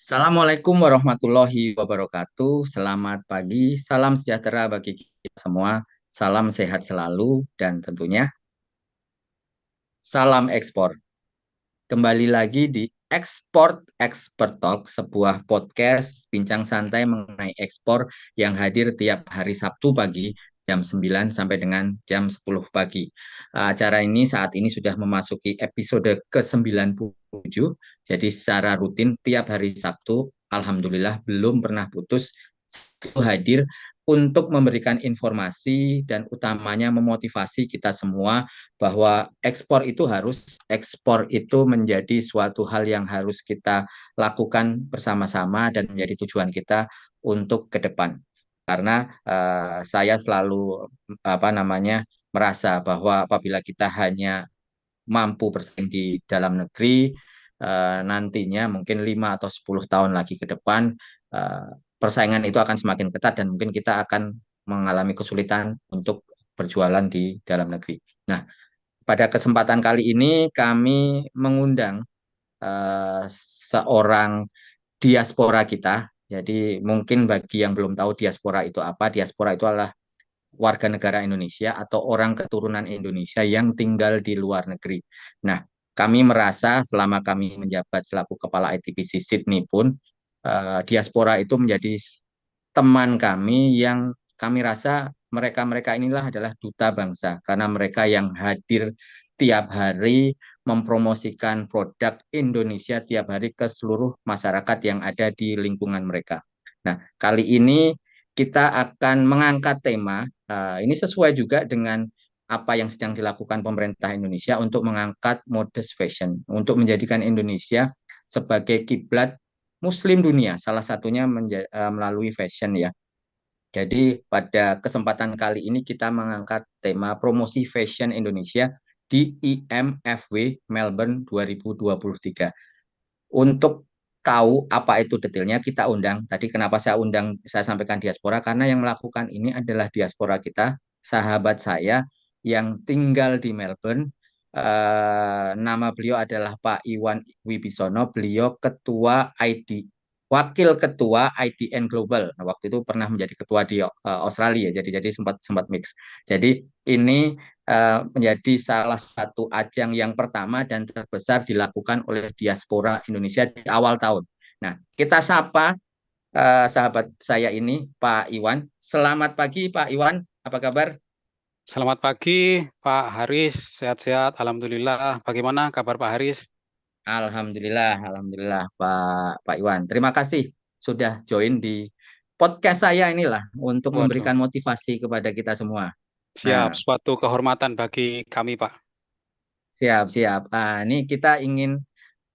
Assalamualaikum warahmatullahi wabarakatuh. Selamat pagi, salam sejahtera bagi kita semua. Salam sehat selalu dan tentunya salam ekspor. Kembali lagi di Export Expert Talk, sebuah podcast bincang santai mengenai ekspor yang hadir tiap hari Sabtu pagi jam 9 sampai dengan jam 10 pagi. Acara ini saat ini sudah memasuki episode ke-97. Jadi secara rutin tiap hari Sabtu, alhamdulillah belum pernah putus hadir untuk memberikan informasi dan utamanya memotivasi kita semua bahwa ekspor itu menjadi suatu hal yang harus kita lakukan bersama-sama dan menjadi tujuan kita untuk ke depan. Karena saya selalu merasa bahwa apabila kita hanya mampu bersaing di dalam negeri, nantinya mungkin 5 atau 10 tahun lagi ke depan, eh, persaingan itu akan semakin ketat dan mungkin kita akan mengalami kesulitan untuk berjualan di dalam negeri. Nah, pada kesempatan kali ini kami mengundang seorang diaspora kita. Jadi mungkin bagi yang belum tahu diaspora itu apa, diaspora itu adalah warga negara Indonesia atau orang keturunan Indonesia yang tinggal di luar negeri. Nah, kami merasa selama kami menjabat selaku Kepala ITPC Sydney pun, diaspora itu menjadi teman kami yang kami rasa mereka-mereka inilah adalah duta bangsa karena mereka yang hadir tiap hari mempromosikan produk Indonesia tiap hari ke seluruh masyarakat yang ada di lingkungan mereka. Nah, kali ini kita akan mengangkat tema, ini sesuai juga dengan apa yang sedang dilakukan pemerintah Indonesia untuk mengangkat modest fashion, untuk menjadikan Indonesia sebagai kiblat Muslim dunia, salah satunya melalui fashion ya. Jadi pada kesempatan kali ini kita mengangkat tema promosi fashion Indonesia di IMFW Melbourne 2023. Untuk tahu apa itu detailnya kita undang. Tadi kenapa saya sampaikan diaspora karena yang melakukan ini adalah diaspora kita, sahabat saya yang tinggal di Melbourne. Nama beliau adalah Pak Iwan Wibisono. Beliau ketua ID Wakil Ketua IDN Global. Nah, waktu itu pernah menjadi ketua di Australia, jadi sempat sempat mix. Jadi ini menjadi salah satu ajang yang pertama dan terbesar dilakukan oleh diaspora Indonesia di awal tahun. Nah, kita sapa sahabat saya ini, Pak Iwan. Selamat pagi, Pak Iwan. Apa kabar? Selamat pagi, Pak Haris. Sehat-sehat, alhamdulillah. Bagaimana kabar Pak Haris? Alhamdulillah, alhamdulillah, Pak Iwan. Terima kasih sudah join di podcast saya inilah untuk Waduh, memberikan motivasi kepada kita semua. siap. Nah, Suatu kehormatan bagi kami, Pak. siap, siap. Ini kita ingin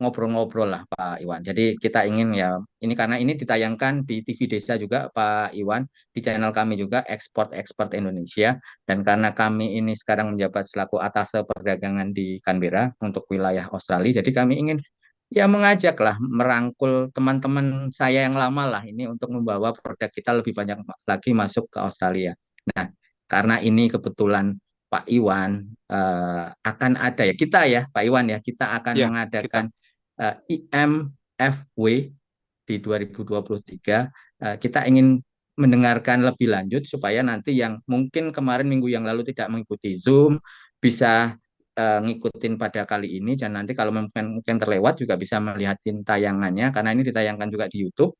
ngobrol-ngobrol lah Pak Iwan. Jadi kita ingin ya, ini karena ini ditayangkan di TV Desa juga Pak Iwan, di channel kami juga Ekspor Indonesia. Dan karena kami ini sekarang menjabat selaku atase perdagangan di Canberra untuk wilayah Australia, jadi kami ingin ya mengajak lah, merangkul teman-teman saya yang lama lah ini untuk membawa produk kita lebih banyak lagi masuk ke Australia. Nah, karena ini kebetulan Pak Iwan akan ada ya kita ya Pak Iwan ya kita akan Ya, mengadakan kita. IMFW di 2023. Kita ingin mendengarkan lebih lanjut supaya nanti yang mungkin kemarin minggu yang lalu tidak mengikuti Zoom bisa ngikutin pada kali ini dan nanti kalau mungkin terlewat juga bisa melihat tayangannya karena ini ditayangkan juga di YouTube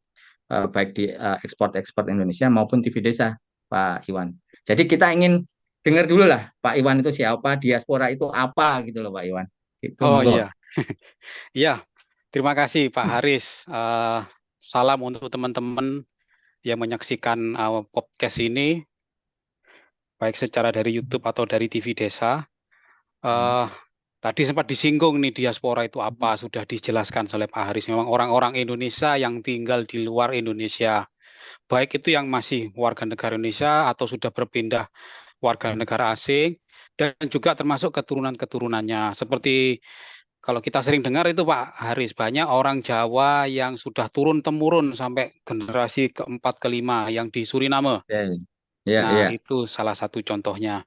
baik di Ekspor Indonesia maupun TV Desa Pak Iwan. Jadi kita ingin dengar dulu lah Pak Iwan itu siapa, diaspora itu apa gitu loh Pak Iwan. Itu Oh monggo. iya, iya. Terima kasih Pak Haris. Salam untuk teman-teman yang menyaksikan podcast ini, baik secara dari YouTube atau dari TV Desa. Eh, Tadi sempat disinggung nih diaspora itu apa, sudah dijelaskan oleh Pak Haris. Memang orang-orang Indonesia yang tinggal di luar Indonesia, baik itu yang masih warga negara Indonesia atau sudah berpindah warga negara asing, dan juga termasuk keturunan-keturunannya. Seperti kalau kita sering dengar itu Pak Haris, banyak orang Jawa yang sudah turun-temurun sampai generasi keempat, kelima yang di Suriname. Oke. Ya, Nah, ya. itu salah satu contohnya.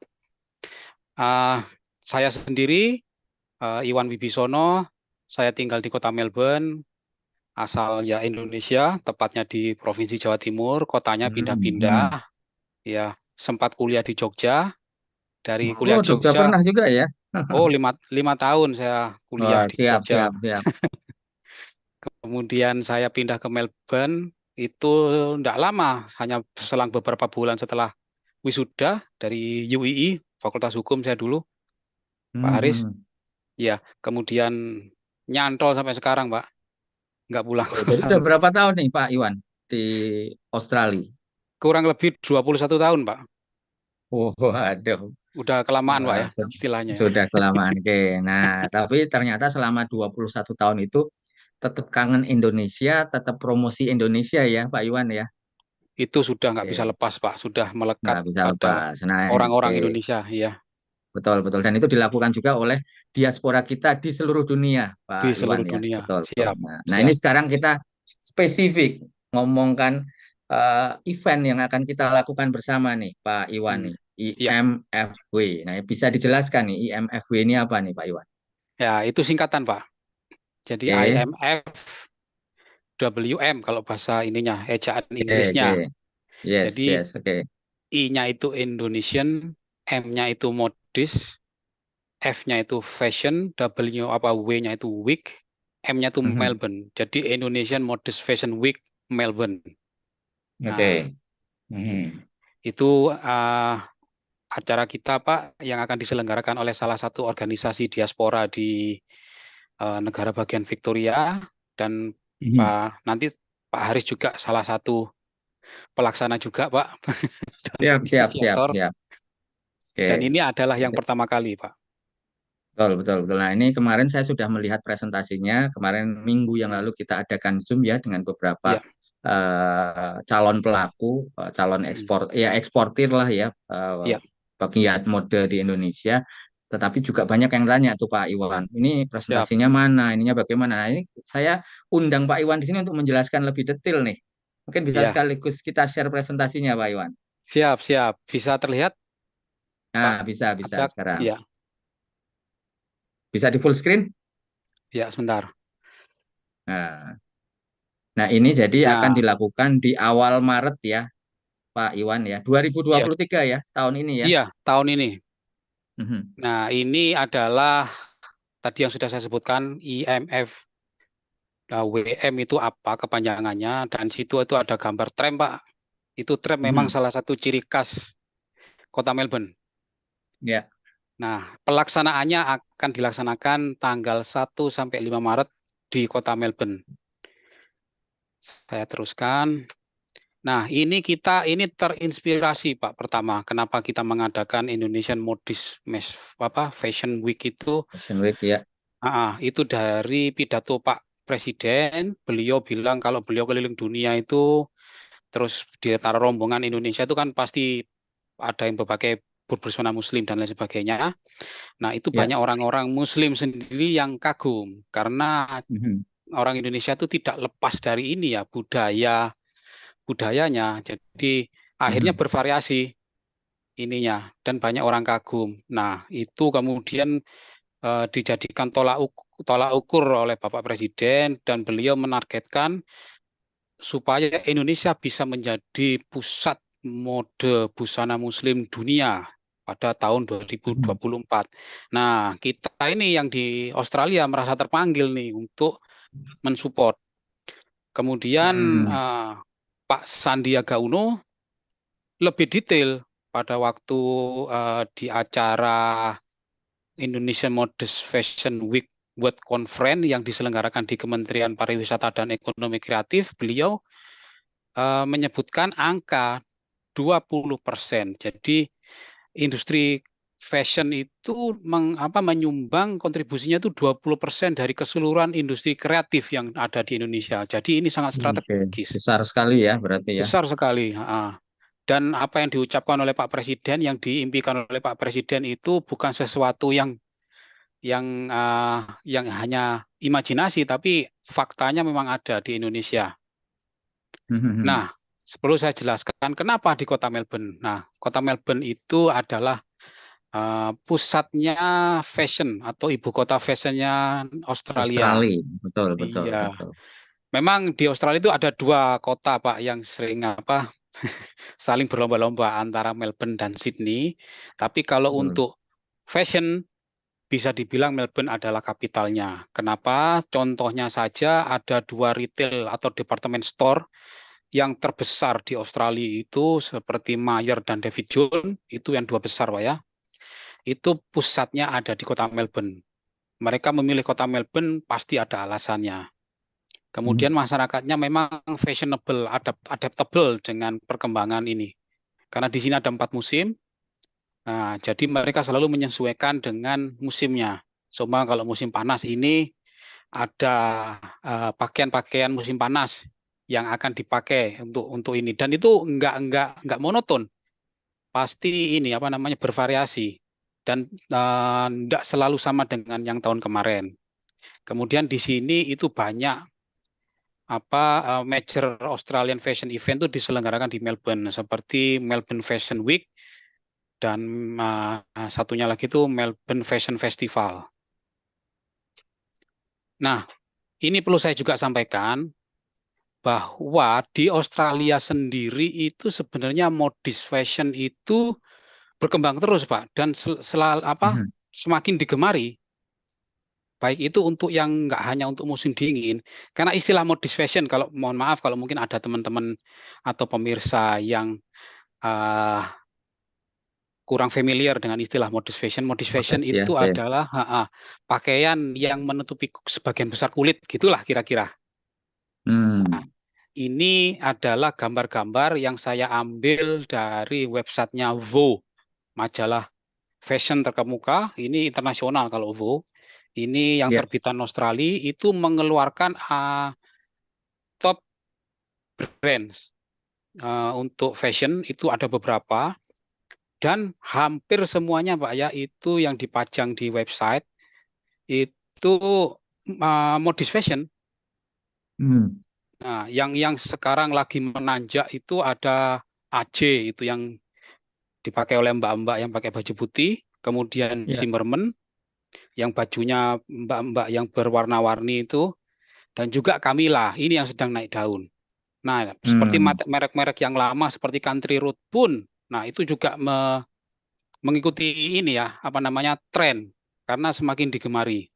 Ah, saya sendiri, Iwan Wibisono, saya tinggal di kota Melbourne. asal ya Indonesia, tepatnya di Provinsi Jawa Timur, kotanya Hmm, hmm. pindah-pindah, ya sempat kuliah di Jogja, dari kuliah Oh, di Jogja Jogja, pernah juga ya? oh lima tahun saya kuliah Wah, di siap, Jogja, siap, siap. kemudian saya pindah ke Melbourne, itu tidak lama, hanya selang beberapa bulan setelah wisuda dari UII, Fakultas Hukum saya dulu, Pak Hmm, Haris, hmm. ya kemudian nyantol sampai sekarang, Pak, nggak Oh, jadi udah pulang-pulang. berapa tahun nih Pak Iwan di Australia? Kurang lebih 21 tahun, Pak. Oh, waduh. Udah kelamaan, Pak Wah, ya, istilahnya. sudah kelamaan. Oke. Nah, tapi ternyata selama 21 tahun itu tetap kangen Indonesia, tetap promosi Indonesia ya, Pak Iwan ya. Itu sudah nggak bisa Oke. lepas, Pak. Sudah melekat Nggak bisa pada lepas. Nah, oke. orang-orang Indonesia, ya, Betul, betul. Dan itu dilakukan juga oleh diaspora kita di seluruh dunia, di Pak Iwan seluruh ya. dunia. Betul, betul. Siap, Nah, ini siap. sekarang kita spesifik ngomongkan event yang akan kita lakukan bersama nih, Pak Iwan Hmm. nih, Ya, IMFW. Nah, bisa dijelaskan nih IMFW ini apa nih, Pak Iwan? ya itu singkatan, Pak. Jadi Oke, IMF, WM kalau bahasa ininya, ejaan oke, oke. Inggrisnya. Yes, Jadi yes, oke. I-nya itu Indonesian, M-nya itu modis, F-nya itu fashion, W apa W-nya itu week, M-nya itu Mhm. Melbourne. Jadi Indonesian Modest Fashion Week Melbourne. Nah, Oke. Mhm. itu acara kita, Pak, yang akan diselenggarakan oleh salah satu organisasi diaspora di negara bagian Victoria, dan Mhm. nanti Pak Haris juga salah satu pelaksana juga, Pak, dan Siap, siap, siap, inisiator. siap. Dan Oke. ini adalah yang pertama kali, Pak. Betul, betul, betul. Nah, ini kemarin saya sudah melihat presentasinya. Kemarin minggu yang Hmm. lalu kita adakan Zoom ya dengan beberapa Ya, calon pelaku, calon hmm. ekspor, ya eksportir lah ya, Ya, pegiat mode di Indonesia. Tetapi juga banyak yang tanya tuh Pak Iwan, ini siap. presentasinya mana, ininya bagaimana. Nah, ini saya undang Pak Iwan di sini untuk menjelaskan lebih detail nih. Mungkin bisa Ya, sekaligus kita share presentasinya Pak Iwan. siap, siap. Bisa terlihat, Pak Nah, bisa Acak? sekarang. Ya, Bisa di full screen? ya, sebentar. Nah, Nah, ini jadi akan Nah, dilakukan di awal Maret ya, Pak Iwan ya. dua ribu dua iya, puluh tiga ya, tahun ini ya. iya, tahun ini. Mhm. Nah, ini adalah tadi yang sudah saya sebutkan, IMF. WM itu apa kepanjangannya, dan situ itu ada gambar tram, Pak. Itu tram memang Mhm. salah satu ciri khas kota Melbourne. Ya. Nah, pelaksanaannya akan dilaksanakan tanggal 1 sampai 5 Maret di kota Melbourne. Saya teruskan. Nah, ini terinspirasi, Pak. Pertama, kenapa kita mengadakan Indonesian Modis Fashion Week itu? Fashion Week ya. Itu dari pidato Pak Presiden. Beliau bilang kalau beliau keliling dunia itu, terus di antara rombongan Indonesia itu kan pasti ada yang berbagai berbusana Muslim dan lain sebagainya. Nah, itu Ya. banyak orang-orang Muslim sendiri yang kagum karena Mhm. orang Indonesia itu tidak lepas dari ini ya, budayanya. Jadi akhirnya Mhm. bervariasi ininya dan banyak orang kagum. Nah, itu kemudian dijadikan tolak ukur oleh Bapak Presiden, dan beliau menargetkan supaya Indonesia bisa menjadi pusat mode busana Muslim dunia pada tahun Mhm. 2024. Nah, kita ini yang di Australia merasa terpanggil nih untuk mensupport. Kemudian Hmm. Pak Sandiaga Uno lebih detail pada waktu di acara Indonesia Modest Fashion Week World Conference yang diselenggarakan di Kementerian Pariwisata dan Ekonomi Kreatif, beliau menyebutkan angka 20%. Jadi industri fashion itu menyumbang kontribusinya itu 20% dari keseluruhan industri kreatif yang ada di Indonesia. Jadi ini sangat Oke. strategis, Besar sekali ya berarti ya. besar sekali. Dan apa yang diucapkan oleh Pak Presiden, yang diimpikan oleh Pak Presiden itu bukan sesuatu yang hanya imajinasi, tapi faktanya memang ada di Indonesia. Mhm. Nah, perlu saya jelaskan kenapa di kota Melbourne. Nah, kota Melbourne itu adalah pusatnya fashion atau ibu kota fashionnya Australia. Australia. Betul, betul, Iya. betul. Memang di Australia itu ada 2 kota Pak yang sering saling berlomba-lomba antara Melbourne dan Sydney. Tapi kalau Betul. untuk fashion bisa dibilang Melbourne adalah kapitalnya. Kenapa? Contohnya saja ada 2 retail atau department store yang terbesar di Australia itu seperti Myer dan David Jones, itu yang 2 besar Pak ya. Itu pusatnya ada di kota Melbourne. Mereka memilih kota Melbourne pasti ada alasannya. Hmm. Kemudian masyarakatnya memang fashionable, adaptable dengan perkembangan ini. Karena di sini ada 4 musim, nah jadi mereka selalu menyesuaikan dengan musimnya. Cuma kalau musim panas ini ada pakaian-pakaian musim panas yang akan dipakai untuk ini, dan itu enggak monoton, pasti ini bervariasi dan enggak selalu sama dengan yang tahun kemarin. Kemudian di sini itu banyak major Australian Fashion Event itu diselenggarakan di Melbourne seperti Melbourne Fashion Week dan satunya lagi itu Melbourne Fashion Festival. Nah, ini perlu saya juga sampaikan bahwa di Australia sendiri itu sebenarnya modis fashion itu berkembang terus, Pak, dan Hmm. semakin digemari. Baik itu untuk yang nggak hanya untuk musim dingin, karena istilah modis fashion, kalau mohon maaf kalau mungkin ada teman-teman atau pemirsa yang uh, kurang familiar dengan istilah modis fashion. Modis fashion Modest ya, itu oke. adalah pakaian yang menutupi sebagian besar kulit, gitulah kira-kira. Nah, Hmm. ini adalah gambar-gambar yang saya ambil dari websitenya Vogue, majalah fashion terkemuka. Ini internasional kalau Vogue. Ini yang Ya. terbitan Australia itu mengeluarkan top brands untuk fashion itu ada beberapa, dan hampir semuanya Pak ya itu yang dipajang di website itu modis fashion. Hmm. Nah, yang sekarang lagi menanjak itu ada AJ, itu yang dipakai oleh mbak-mbak yang pakai baju putih, kemudian Ya. Zimmermann yang bajunya mbak-mbak yang berwarna-warni itu, dan juga Camilla ini yang sedang naik daun. Nah, seperti Hmm. merek-merek yang lama seperti Country Road pun, nah itu juga mengikuti ini ya, tren, karena semakin digemari.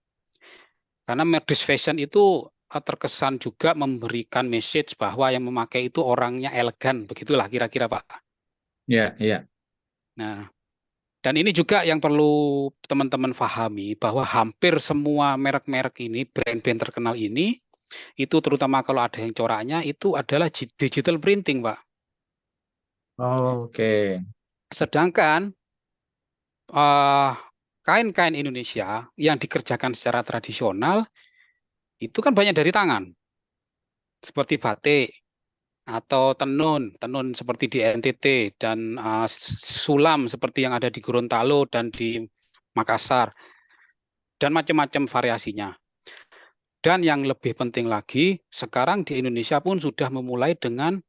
Karena modis fashion itu terkesan juga memberikan message bahwa yang memakai itu orangnya elegan, begitulah kira-kira Pak. Ya. Ya. Nah, dan ini juga yang perlu teman-teman pahami bahwa hampir semua merek-merek ini, brand-brand terkenal ini, itu terutama kalau ada yang coraknya itu adalah digital printing, Pak. Oke. Sedangkan eh, kain-kain Indonesia yang dikerjakan secara tradisional itu kan banyak dari tangan, seperti batik atau tenun, tenun seperti di NTT, dan sulam seperti yang ada di Gorontalo dan di Makassar, dan macam-macam variasinya. Dan yang lebih penting lagi, sekarang di Indonesia pun sudah memulai dengan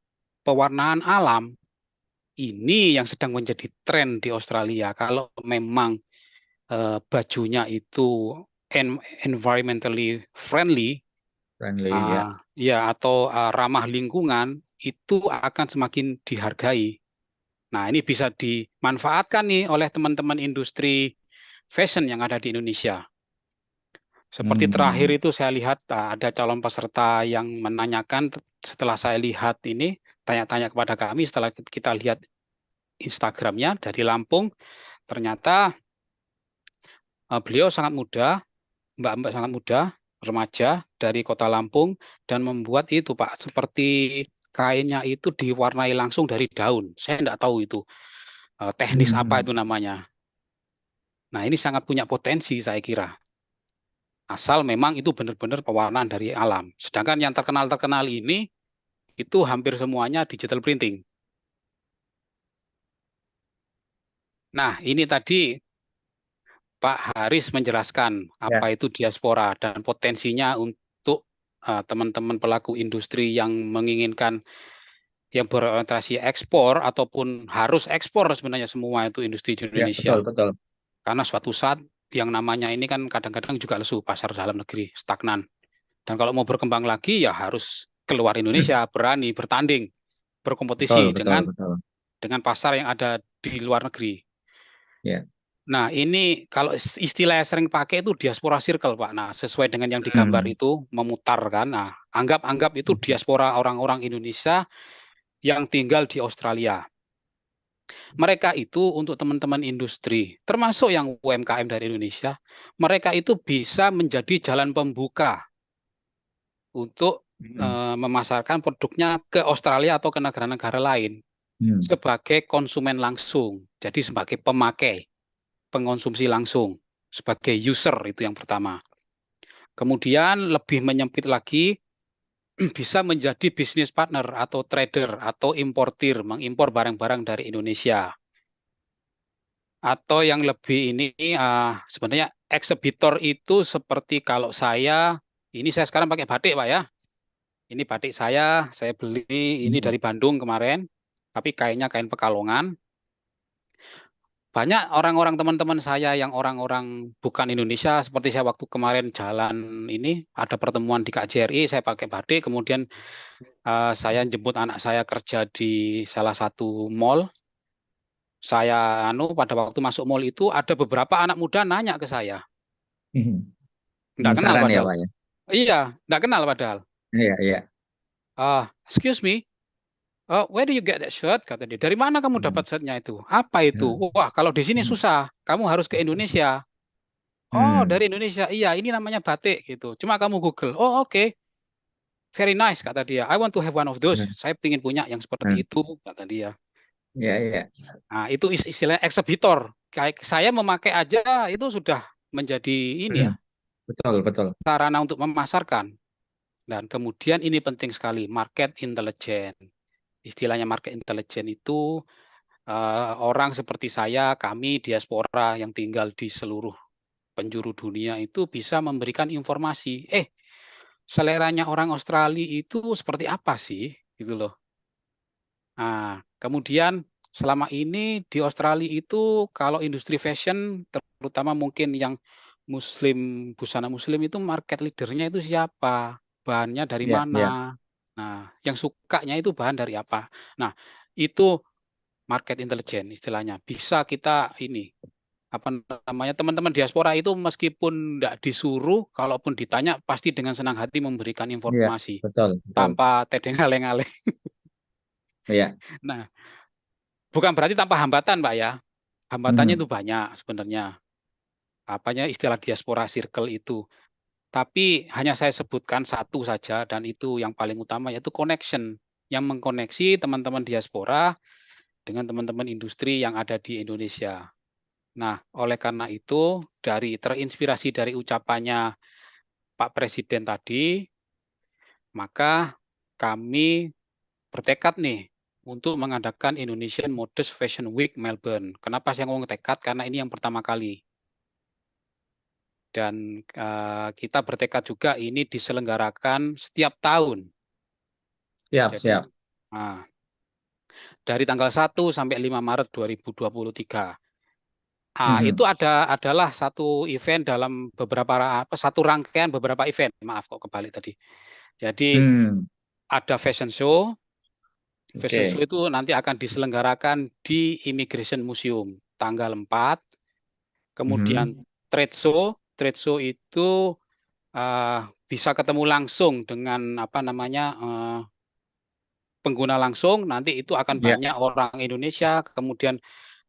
pewarnaan alam. Ini yang sedang menjadi tren di Australia. Kalau memang bajunya itu environmentally friendly, Friendly ya. ya atau ramah lingkungan, itu akan semakin dihargai. Nah, ini bisa dimanfaatkan nih oleh teman-teman industri fashion yang ada di Indonesia. Seperti terakhir Hmm. itu saya lihat ada calon peserta yang menanyakan, setelah saya lihat ini, tanya-tanya kepada kami setelah kita lihat Instagramnya dari Lampung, ternyata beliau sangat muda, mbak-mbak sangat muda, remaja dari kota Lampung, dan membuat itu Pak, seperti kainnya itu diwarnai langsung dari daun. Saya tidak tahu itu teknis apa Hmm. itu namanya. Nah, ini sangat punya potensi saya kira. Asal memang itu benar-benar pewarnaan dari alam. Sedangkan yang terkenal-terkenal ini itu hampir semuanya digital printing. Nah, ini tadi Pak Haris menjelaskan Ya. apa itu diaspora dan potensinya untuk teman-teman pelaku industri yang menginginkan, yang berorientasi ekspor ataupun harus ekspor sebenarnya semua itu industri di Ya, betul Indonesia. betul. Karena suatu saat yang namanya ini kan kadang-kadang juga lesu, pasar dalam negeri stagnan. Dan kalau mau berkembang lagi ya harus keluar Indonesia, berani bertanding, Betul, berkompetisi betul, dengan betul. pasar yang ada di luar negeri. Ya. Nah, ini kalau istilah yang sering pakai itu diaspora circle, Pak. Nah, sesuai dengan yang digambar Hmm. itu memutar kan. Nah, anggap itu diaspora orang-orang Indonesia yang tinggal di Australia. Mereka itu untuk teman-teman industri, termasuk yang UMKM dari Indonesia, mereka itu bisa menjadi jalan pembuka untuk Hmm. memasarkan produknya ke Australia atau ke negara-negara lain Hmm. sebagai konsumen langsung. Jadi sebagai pemakai, pengonsumsi langsung, sebagai user itu yang pertama. Kemudian lebih menyempit lagi, bisa menjadi bisnis partner atau trader atau importir, mengimpor barang-barang dari Indonesia. Atau yang lebih ini sebenarnya eksebitor itu seperti kalau ini saya sekarang pakai batik Pak ya. Ini batik saya beli ini Hmm. dari Bandung kemarin, tapi kainnya kain Pekalongan. Banyak orang-orang teman-teman saya yang orang-orang bukan Indonesia, seperti saya waktu kemarin jalan ini, ada pertemuan di KJRI, saya pakai batik, kemudian saya jemput anak saya kerja di salah satu mall. Saya pada waktu masuk mall itu ada beberapa anak muda nanya ke saya, Hmm. nggak kenal Penasaran ya padahal. Pak ya? Iya, nggak kenal padahal. Iya, iya. Excuse me, where do you get that shirt? Kata dia. Dari mana kamu Hmm. dapat shirtnya itu? Apa itu? Hmm. Wah, kalau di sini Hmm. susah. Kamu harus ke Indonesia. Oh, Hmm. dari Indonesia. Iya, ini namanya batik gitu. Cuma kamu Google. Oh, oke. Very nice, kata dia. I want to have one of those. Hmm. Saya ingin punya yang seperti Hmm. itu, kata dia. Iya, iya. Nah, itu istilahnya eksebitor. Kayak saya memakai aja itu sudah menjadi ini Hmm. ya, Betul, betul. sarana untuk memasarkan. Dan kemudian ini penting sekali, market intelligence. Istilahnya market intelligence itu orang seperti saya, kami diaspora yang tinggal di seluruh penjuru dunia itu bisa memberikan informasi. Seleranya orang Australia itu seperti apa sih? Gitu loh. Nah, kemudian selama ini di Australia itu kalau industri fashion, terutama mungkin yang Muslim, busana Muslim itu market leadernya itu siapa? Bahannya dari Iya, iya. mana? Nah, yang sukanya itu bahan dari apa? Nah, itu market intelligence istilahnya. Bisa kita ini, apa namanya, teman-teman diaspora itu meskipun tidak disuruh, kalaupun ditanya pasti dengan senang hati memberikan Iya, informasi betul, betul. tanpa tedeng aleng-aleng. Iya. Nah, bukan berarti tanpa hambatan, Pak ya. Hambatannya Hmm. itu banyak sebenarnya. Apanya istilah diaspora circle itu. Tapi hanya saya sebutkan satu saja dan itu yang paling utama yaitu connection yang mengkoneksi teman-teman diaspora dengan teman-teman industri yang ada di Indonesia. Nah, oleh karena itu terinspirasi dari ucapannya Pak Presiden tadi, maka kami bertekad nih untuk mengadakan Indonesian Modest Fashion Week Melbourne. Kenapa saya ngomong tekad? Karena ini yang pertama kali. Dan kita bertekad juga ini diselenggarakan setiap tahun. Siap, Jadi siap. nah, dari tanggal 1 sampai 5 Maret 2023. Itu Hmm. adalah satu event dalam satu rangkaian beberapa event. Maaf kok kebalik tadi. Jadi Hmm. ada fashion show. Fashion show Oke. itu nanti akan diselenggarakan di Immigration Museum tanggal 4. Kemudian Hmm. trade show. Trade show itu bisa ketemu langsung dengan apa namanya pengguna langsung. Nanti itu akan Ya, banyak orang Indonesia, kemudian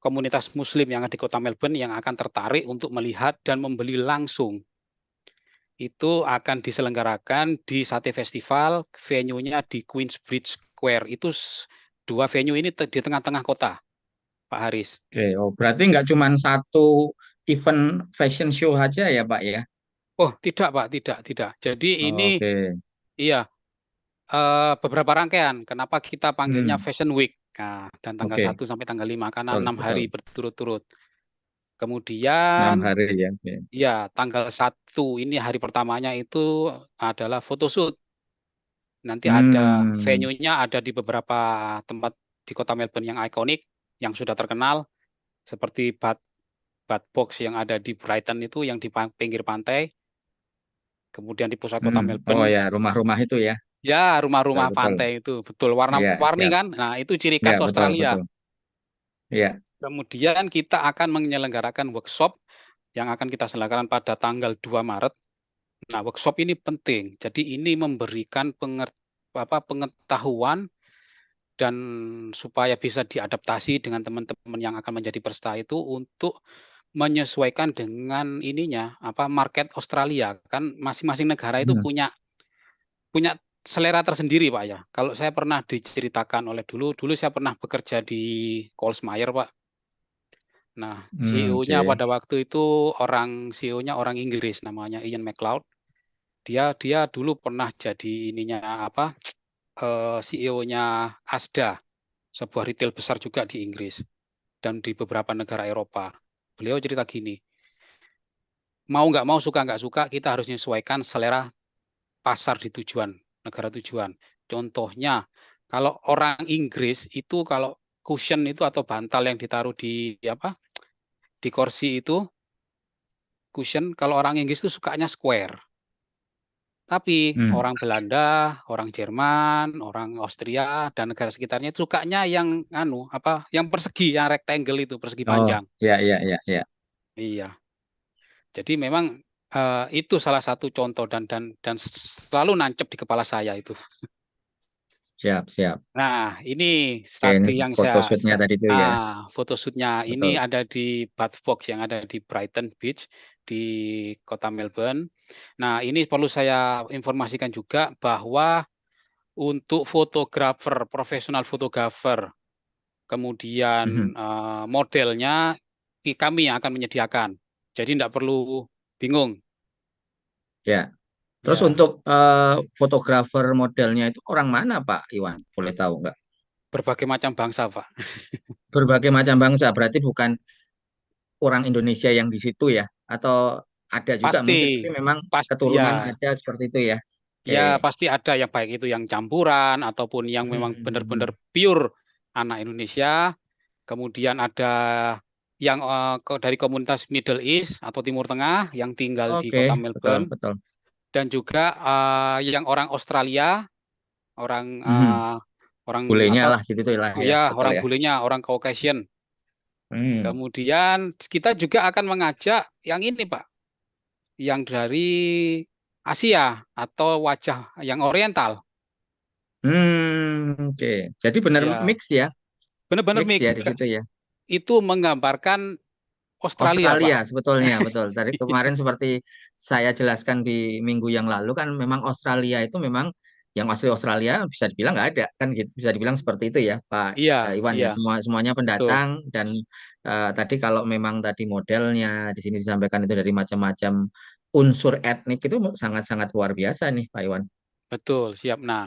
komunitas Muslim yang ada di Kota Melbourne yang akan tertarik untuk melihat dan membeli langsung. Itu akan diselenggarakan di Sate Festival, venue-nya di Queensbridge Square. Itu dua venue ini di tengah-tengah kota, Pak Haris. oke. Oh, berarti nggak cuma satu event fashion show aja ya, Pak ya? Oh, tidak, Pak, tidak, tidak. Jadi ini, Oke. iya, beberapa rangkaian. Kenapa kita panggilnya Hmm. Fashion Week? Nah, dan tanggal Oke. 1 sampai tanggal 5 karena Betul, 6 hari betul. berturut-turut. 6 Kemudian, hari ya. Oke. ya, tanggal 1 ini hari pertamanya itu adalah photoshoot. Nanti ada Hmm. venue-nya ada di beberapa tempat di Kota Melbourne yang ikonik, yang sudah terkenal, seperti Bat Box yang ada di Brighton itu, yang di pinggir pantai. kemudian di pusat kota Oh Melbourne, ya, rumah-rumah itu ya. ya Betul, rumah-rumah betul. pantai itu betul Iya, warna-warni siap. kan. Nah, itu ciri Ya, khas betul, Australia. betul. Iya. Kemudian kita akan menyelenggarakan workshop yang akan kita selenggarakan pada tanggal 2 Maret. Nah, workshop ini penting. Jadi ini memberikan pengetahuan dan supaya bisa diadaptasi dengan teman-teman yang akan menjadi peserta itu untuk menyesuaikan dengan ininya, market Australia. Kan masing-masing negara itu Hmm. punya punya selera tersendiri, Pak, ya. Kalau saya pernah diceritakan oleh dulu saya pernah bekerja di Coles Myer, Pak. Nah, CEO-nya Oke. pada waktu itu CEO-nya orang Inggris namanya Ian McLeod. Dia dia dulu pernah jadi ininya CEO-nya Asda, sebuah retail besar juga di Inggris dan di beberapa negara Eropa. Beliau cerita gini, mau nggak mau, suka nggak suka, kita harus menyesuaikan selera pasar di tujuan, negara tujuan. Contohnya, kalau orang Inggris itu kalau cushion itu atau bantal yang ditaruh di kursi itu, cushion kalau orang Inggris itu sukanya square. Tapi Hmm. orang Belanda, orang Jerman, orang Austria dan negara sekitarnya itu sukanya yang yang persegi, yang rectangle itu, persegi Oh, panjang. ya, ya, ya, ya. Iya. Jadi memang itu salah satu contoh dan selalu nancep di kepala saya itu. Siap, siap. Nah, ini Oke, ini tadi yang photoshootnya tadi itu ya. photoshoot-nya ini Betul. ada di Bathbox yang ada di Brighton Beach di kota Melbourne. Nah, ini perlu saya informasikan juga bahwa untuk fotografer, profesional fotografer, Mhm. kemudian modelnya kami yang akan menyediakan. Jadi tidak perlu bingung. Ya. Terus Ya, untuk fotografer modelnya itu orang mana, Pak Iwan? Boleh tahu nggak? berbagai macam bangsa, Pak. Berbagai macam bangsa, berarti bukan orang Indonesia yang di situ ya? Atau ada juga Pasti, mungkin, tapi memang pasti keturunan ya. ada seperti itu ya? Ya, Oke. pasti ada yang baik itu yang campuran ataupun yang memang benar-benar Mhm. pure anak Indonesia. Kemudian ada yang dari komunitas Middle East atau Timur Tengah yang tinggal di Oke, kota betul, Melbourne betul. dan juga yang orang Australia, orang Mhm. orang Bulenya lah gitu tuh lah ya, ya betul orang ya. bulenya, orang Caucasian. Hmm. Kemudian kita juga akan mengajak yang ini, Pak, yang dari Asia atau wajah yang Oriental. Oke. Jadi benar Ya, mix ya, benar-benar mix mix. ya di situ ya. Itu menggambarkan Australia, Australia Pak. sebetulnya betul. Dari kemarin seperti saya jelaskan di minggu yang lalu kan memang Australia itu memang yang asli Australia bisa dibilang nggak ada kan gitu. Bisa dibilang seperti itu ya Pak Iya, Iwan ya. iya, Semuanya betul, pendatang dan tadi kalau memang tadi modelnya di sini disampaikan itu dari macam-macam unsur etnik itu sangat-sangat luar biasa nih Pak Iwan. betul, siap. Nah,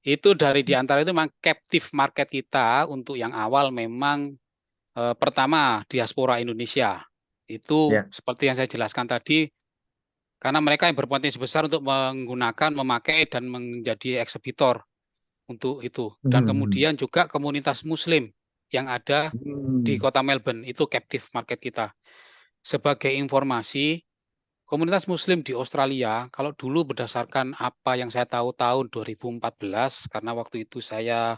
itu dari di antara itu memang captive market kita untuk yang awal memang pertama diaspora Indonesia. Itu Ya. seperti yang saya jelaskan tadi, karena mereka yang berpotensi besar untuk menggunakan, memakai dan menjadi eksibitor untuk itu. Dan Hmm. kemudian juga komunitas Muslim yang ada di Hmm. kota Melbourne itu captive market kita. Sebagai informasi, komunitas Muslim di Australia, kalau dulu berdasarkan apa yang saya tahu tahun 2014, karena waktu itu saya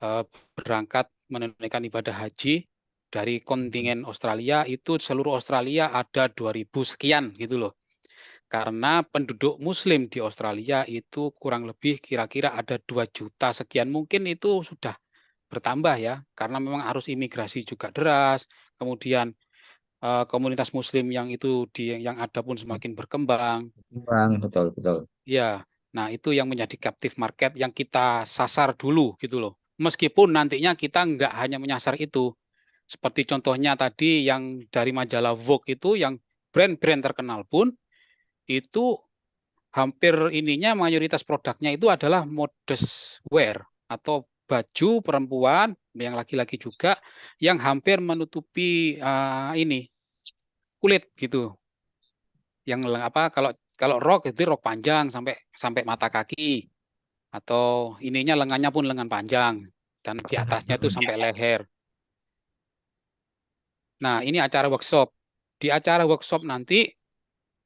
eh, berangkat menunaikan ibadah haji dari kontingen Australia, itu seluruh Australia ada 2000 sekian gitu loh. Karena penduduk Muslim di Australia itu kurang lebih kira-kira ada 2 juta sekian, mungkin itu sudah bertambah ya, karena memang arus imigrasi juga deras, kemudian komunitas Muslim yang itu yang ada pun semakin berkembang. Bang, betul, betul. Ya, nah itu yang menjadi captive market yang kita sasar dulu gitu loh. Meskipun nantinya kita nggak hanya menyasar itu. Seperti contohnya tadi yang dari majalah Vogue itu yang brand-brand terkenal pun itu hampir ininya mayoritas produknya itu adalah modest wear atau baju perempuan yang laki-laki juga yang hampir menutupi ini kulit gitu. Yang kalau kalau rok itu rok panjang sampai sampai mata kaki atau ininya lengannya pun lengan panjang dan di atasnya itu sampai leher. Nah, ini acara workshop. Di acara workshop nanti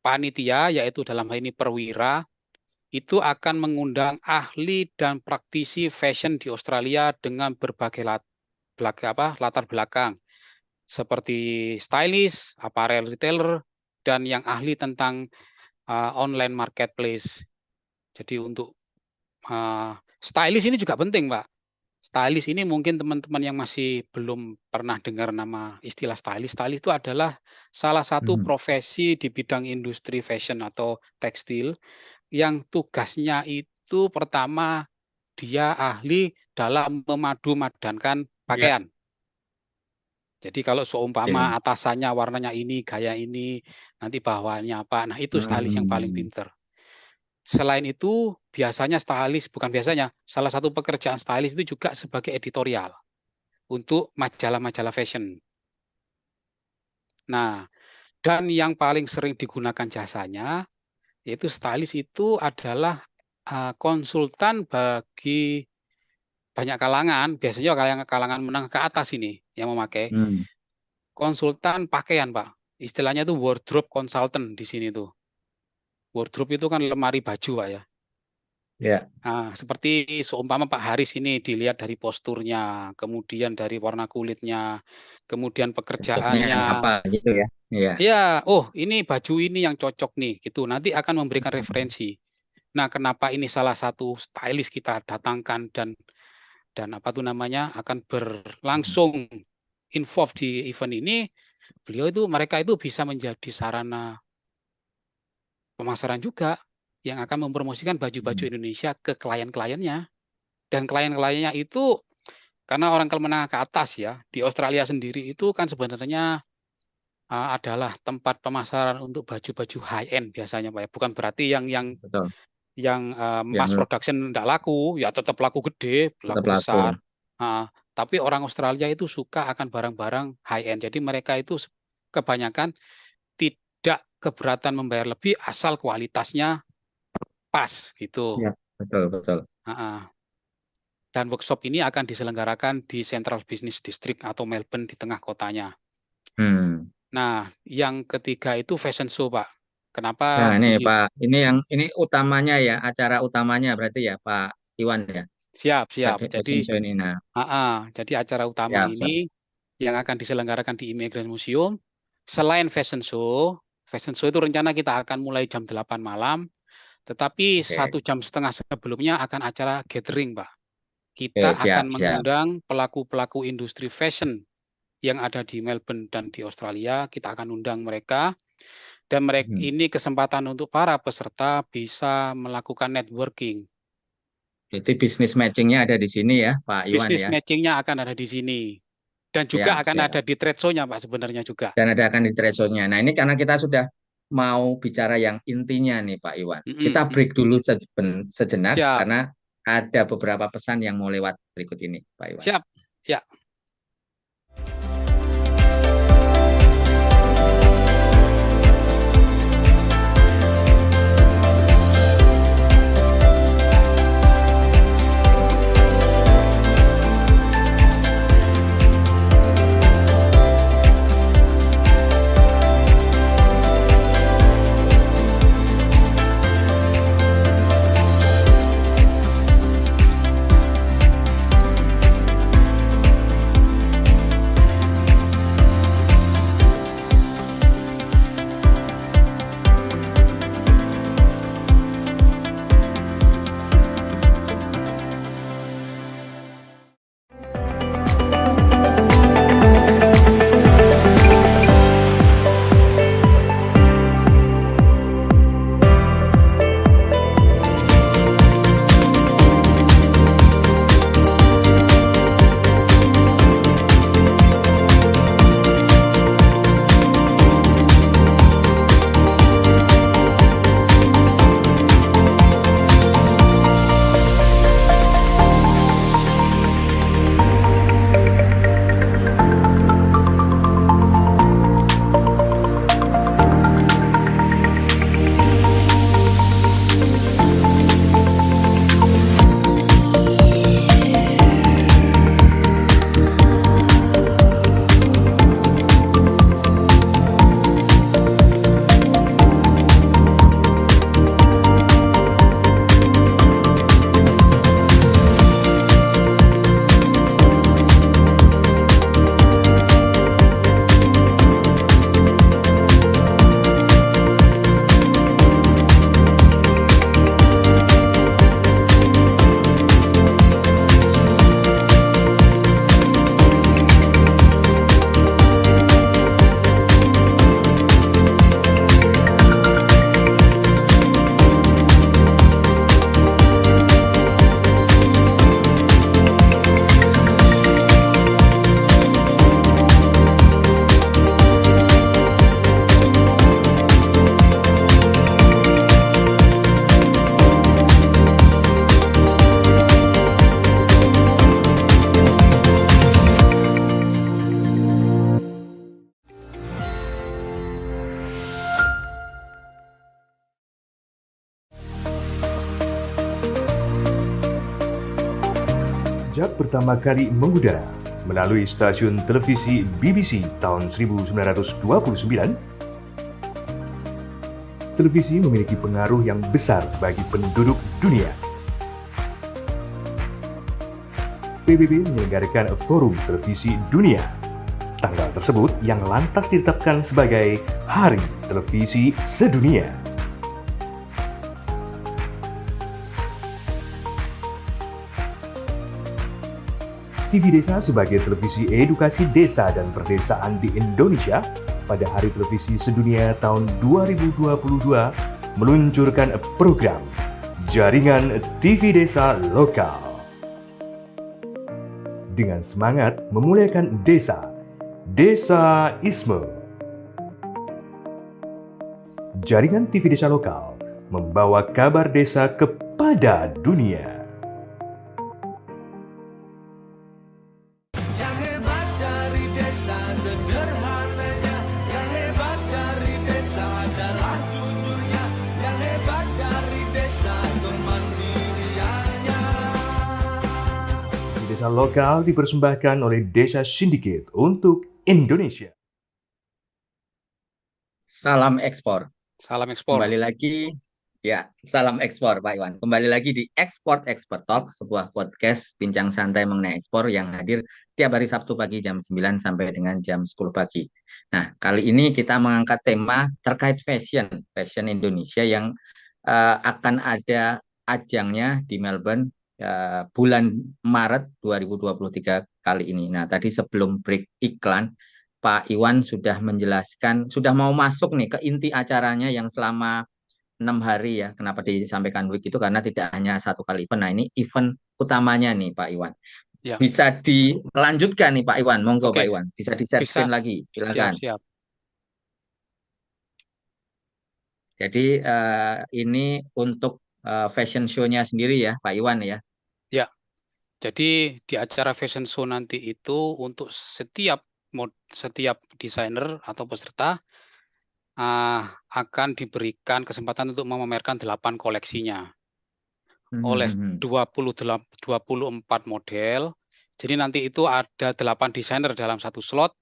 panitia, yaitu dalam hal ini perwira, itu akan mengundang ahli dan praktisi fashion di Australia dengan berbagai latar belakang, seperti stylist, apparel retailer, dan yang ahli tentang online marketplace. Jadi untuk stylist ini juga penting, Pak. Stylist ini mungkin teman-teman yang masih belum pernah dengar nama istilah stylist. Stylist itu adalah salah satu profesi di bidang industri fashion atau tekstil yang tugasnya itu pertama dia ahli dalam memadu-madankan Ya. pakaian. Jadi kalau seumpama atasannya warnanya ini, gaya ini, nanti bawahannya apa, nah itu stylist yang paling pinter. Selain itu, biasanya stylist, bukan biasanya, salah satu pekerjaan stylist itu juga sebagai editorial untuk majalah-majalah fashion. Nah, dan yang paling sering digunakan jasanya, yaitu stylist itu adalah konsultan bagi banyak kalangan, biasanya kalangan menengah ke atas ini yang memakai. Konsultan pakaian, Pak. Istilahnya itu wardrobe consultant di sini tuh. Wardrobe itu kan lemari baju, Pak ya. Ya. Nah, seperti seumpama Pak Haris ini dilihat dari posturnya, kemudian dari warna kulitnya, kemudian pekerjaannya. Apa gitu ya? Iya. Ya, oh ini baju ini yang cocok nih, gitu. Nanti akan memberikan referensi. Nah, kenapa ini salah satu stylist kita datangkan dan apa tuh namanya akan berlangsung involved di event ini, mereka itu bisa menjadi sarana pemasaran juga yang akan mempromosikan baju-baju Indonesia ke klien-kliennya. Dan klien-kliennya itu karena orang menengah ke atas ya, di Australia sendiri itu kan sebenarnya adalah tempat pemasaran untuk baju-baju high end biasanya, Pak ya. Bukan berarti Betul. mass production tidak laku, ya tetap laku gede, laku besar. Tapi orang Australia itu suka akan barang-barang high end. Jadi mereka itu kebanyakan tidak keberatan membayar lebih asal kualitasnya pas gitu. Ya, betul. Dan workshop ini akan diselenggarakan di Central Business District atau Melbourne di tengah kotanya. Nah, yang ketiga itu fashion show, Pak. Kenapa? Nah, ini Pak, ini utamanya ya, acara utamanya berarti ya Pak Iwan ya. Siap. Fashion show ini. Nah, jadi acara utama ini yang akan diselenggarakan di Immigrant Museum. Selain fashion show itu rencana kita akan mulai jam 8 malam. Tetapi 1,5 jam sebelumnya akan acara gathering, Pak. Kita akan mengundang pelaku-pelaku industri fashion yang ada di Melbourne dan di Australia. Kita akan undang mereka. Dan mereka ini kesempatan untuk para peserta bisa melakukan networking. Jadi bisnis matchingnya ada di sini ya, Pak Iwan ya. Bisnis matchingnya akan ada di sini. Dan juga akan ada di trade show-nya, Pak, sebenarnya juga. Dan akan di trade show-nya. Nah, ini karena kita sudah mau bicara yang intinya nih, Pak Iwan. Kita break dulu sejenak karena ada beberapa pesan yang mau lewat berikut ini, Pak Iwan. Siap, ya. pertama kali mengudara melalui stasiun televisi BBC tahun 1929, televisi memiliki pengaruh yang besar bagi penduduk dunia. PBB menyelenggarakan Forum Televisi Dunia. Tanggal tersebut yang lantas ditetapkan sebagai Hari Televisi Sedunia. TV Desa sebagai televisi edukasi desa dan perdesaan di Indonesia pada Hari Televisi Sedunia tahun 2022 meluncurkan program Jaringan TV Desa Lokal. Dengan semangat memuliakan desa, Desaisme. Jaringan TV Desa Lokal membawa kabar desa kepada dunia. Desa Lokal dipersembahkan oleh Desa Syndicate untuk Indonesia. Salam ekspor. Salam ekspor. Kembali lagi, ya, salam ekspor Pak Iwan. Kembali lagi di Export Expert Talk, sebuah podcast bincang santai mengenai ekspor yang hadir tiap hari Sabtu pagi jam 9 sampai dengan jam 10 pagi. Nah, kali ini kita mengangkat tema terkait fashion Indonesia yang akan ada ajangnya di Melbourne bulan Maret 2023 kali ini. Nah, tadi sebelum break iklan, Pak Iwan sudah menjelaskan, sudah mau masuk nih ke inti acaranya yang selama 6 hari ya. Kenapa disampaikan week itu? Karena tidak hanya satu kali event. Nah, ini event utamanya nih Pak Iwan. Ya. Bisa dilanjutkan nih Pak Iwan, monggo Oke. Pak Iwan. Bisa di-share screen lagi, silakan. Siap. Jadi ini untuk fashion show-nya sendiri ya Pak Iwan ya. Ya. Jadi di acara fashion show nanti itu untuk setiap desainer atau peserta akan diberikan kesempatan untuk memamerkan 8 koleksinya oleh 24 model. Jadi nanti itu ada 8 desainer dalam satu slot.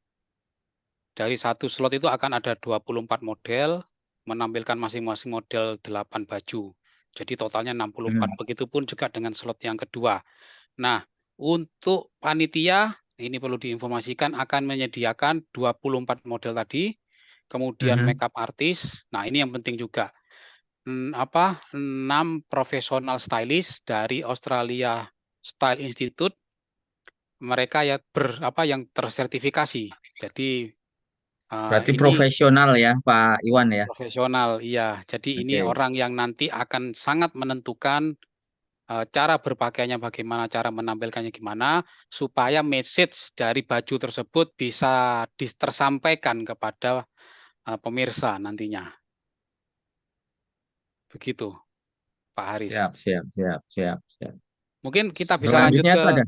Dari satu slot itu akan ada 24 model, menampilkan masing-masing model 8 baju. Jadi totalnya 64. Begitupun juga dengan slot yang kedua. Nah, untuk panitia, ini perlu diinformasikan akan menyediakan 24 model tadi, kemudian makeup artis. Nah, ini yang penting juga. 6 profesional stylist dari Australia Style Institute. Mereka yang tersertifikasi. Jadi berarti ini profesional ya Pak Iwan ya. Profesional, iya. Jadi ini Oke. orang yang nanti akan sangat menentukan cara berpakaiannya bagaimana, cara menampilkannya gimana, supaya message dari baju tersebut bisa tersampaikan kepada pemirsa nantinya. Begitu, Pak Haris. Siap. Mungkin kita bisa lanjut Selanjutnya ke... itu ada.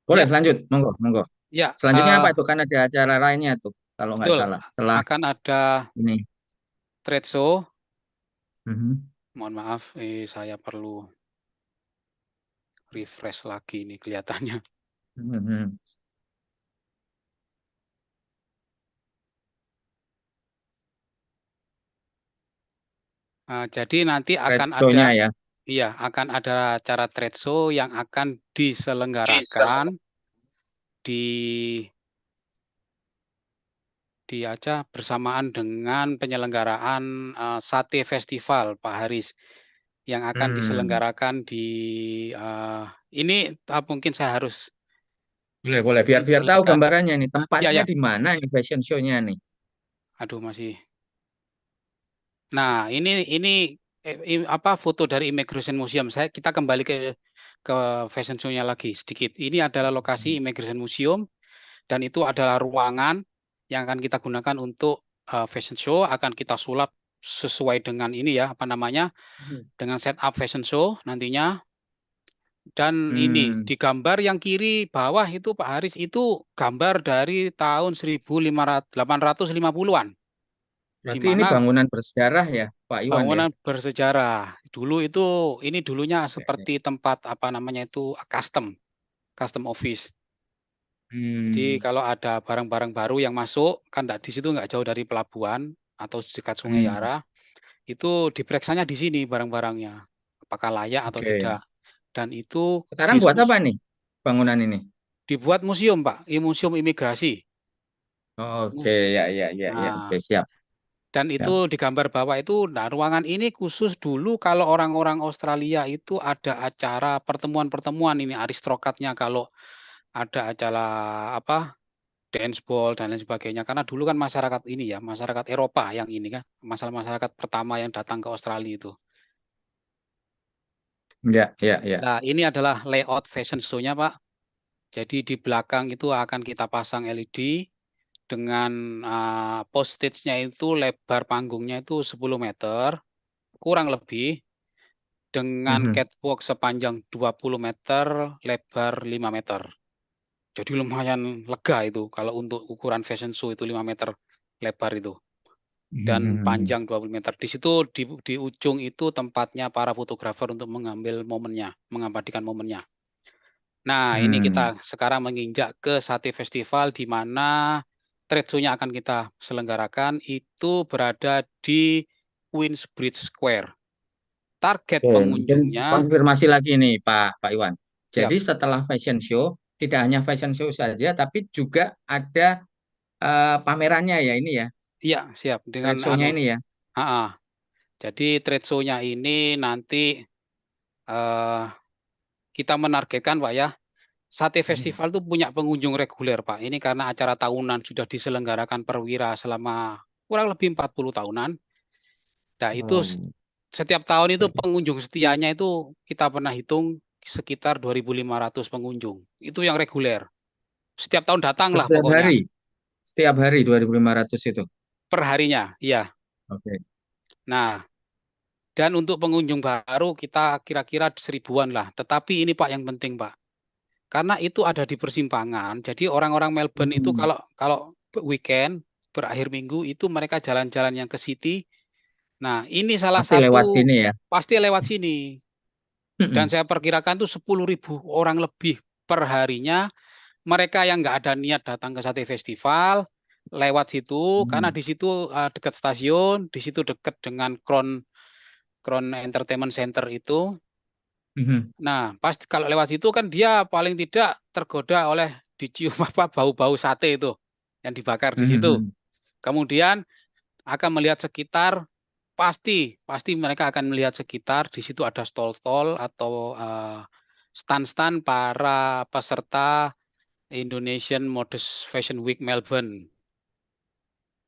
Boleh Ya. lanjut, monggo. Ya, Selanjutnya apa itu? Kan ada acara lainnya tuh, kalau nggak betul. salah. Setelah Akan ada ini. trade show. Mhm. Mohon maaf, saya perlu refresh lagi ini kelihatannya. Mhm. Jadi nanti akan Trade show-nya ya. Iya, akan ada acara trade show yang akan diselenggarakan di Aceh bersamaan dengan penyelenggaraan Sate Festival, Pak Haris, yang akan diselenggarakan di ini mungkin saya harus Boleh. Biar tahu memperlihatkan. gambarannya nih. Tempatnya Ya. di mana ini fashion show-nya nih? Aduh, masih. Nah, ini foto dari Immigration Museum. Kita kembali ke fashion show-nya lagi sedikit. Ini adalah lokasi Immigration Museum dan itu adalah ruangan yang akan kita gunakan untuk fashion show. Akan kita sulap sesuai dengan ini ya, dengan setup fashion show nantinya. Dan ini di gambar yang kiri bawah itu Pak Haris, itu gambar dari tahun 1850-an. Berarti ini bangunan bersejarah ya, Pak Iwan ya? Bangunan bersejarah. Dulu itu, ini dulunya seperti tempat custom. custom office. Hmm. Jadi kalau ada barang-barang baru yang masuk, kan di situ nggak jauh dari pelabuhan atau dekat Sungai Yara, itu diperiksanya di sini barang-barangnya, apakah layak atau Oke. tidak. Dan itu Sekarang buat apa nih bangunan ini? dibuat museum, Pak, museum imigrasi. Oke, ya. Oke, Nah, siap. dan itu di gambar bawah itu, nah ruangan ini khusus dulu kalau orang-orang Australia itu ada acara pertemuan-pertemuan ini aristokratnya kalau ada acara apa dance ball dan lain sebagainya. Karena dulu kan masyarakat ini ya, masyarakat Eropa yang ini kan, masyarakat pertama yang datang ke Australia itu. Ya. Nah, ini adalah layout fashion show-nya, Pak. Jadi di belakang itu akan kita pasang LED dengan postage-nya itu lebar panggungnya itu 10 meter, kurang lebih, dengan catwalk sepanjang 20 meter, lebar 5 meter. Jadi lumayan lega itu kalau untuk ukuran fashion show itu 5 meter lebar itu. Dan panjang 20 meter. Di situ di ujung itu tempatnya para fotografer untuk mengambil momennya, mengabadikan momennya. Nah, ini kita sekarang menginjak ke Sate Festival di mana trade show-nya akan kita selenggarakan itu berada di Queensbridge Square. Target Oke, mungkin pengunjungnya konfirmasi lagi nih Pak Iwan. siap. Jadi setelah fashion show, tidak hanya fashion show saja, tapi juga ada pamerannya ya ini ya, Iya, siap trade dengan show-nya ini ya. Jadi trade show-nya ini nanti kita menargetkan, Pak ya, Sate Festival itu punya pengunjung reguler, Pak. Ini karena acara tahunan sudah diselenggarakan Perwira selama kurang lebih 40 tahunan. Nah, itu setiap tahun itu pengunjung setianya itu kita pernah hitung sekitar 2.500 pengunjung. Itu yang reguler. Setiap tahun datang lah Setiap pokoknya. hari, setiap hari 2.500 itu. Per harinya, iya. Oke. Nah, dan untuk pengunjung baru kita kira-kira 1.000-an lah. Tetapi ini Pak yang penting, Pak. Karena itu ada di persimpangan. Jadi orang-orang Melbourne itu kalau weekend, berakhir minggu itu mereka jalan-jalan yang ke city. Nah, ini salah Pasti lewat satu sini ya. pasti lewat sini. Dan saya perkirakan tuh 10.000 orang lebih per harinya. Mereka yang nggak ada niat datang ke Sate Festival, lewat situ, karena di situ dekat stasiun, di situ dekat dengan Crown Entertainment Center itu. Nah, pas kalau lewat situ kan dia paling tidak tergoda oleh dicium bau-bau sate itu yang dibakar di situ. Kemudian akan melihat sekitar, pasti mereka akan melihat sekitar di situ ada stall-stall atau stand-stand para peserta Indonesian Modest Fashion Week Melbourne.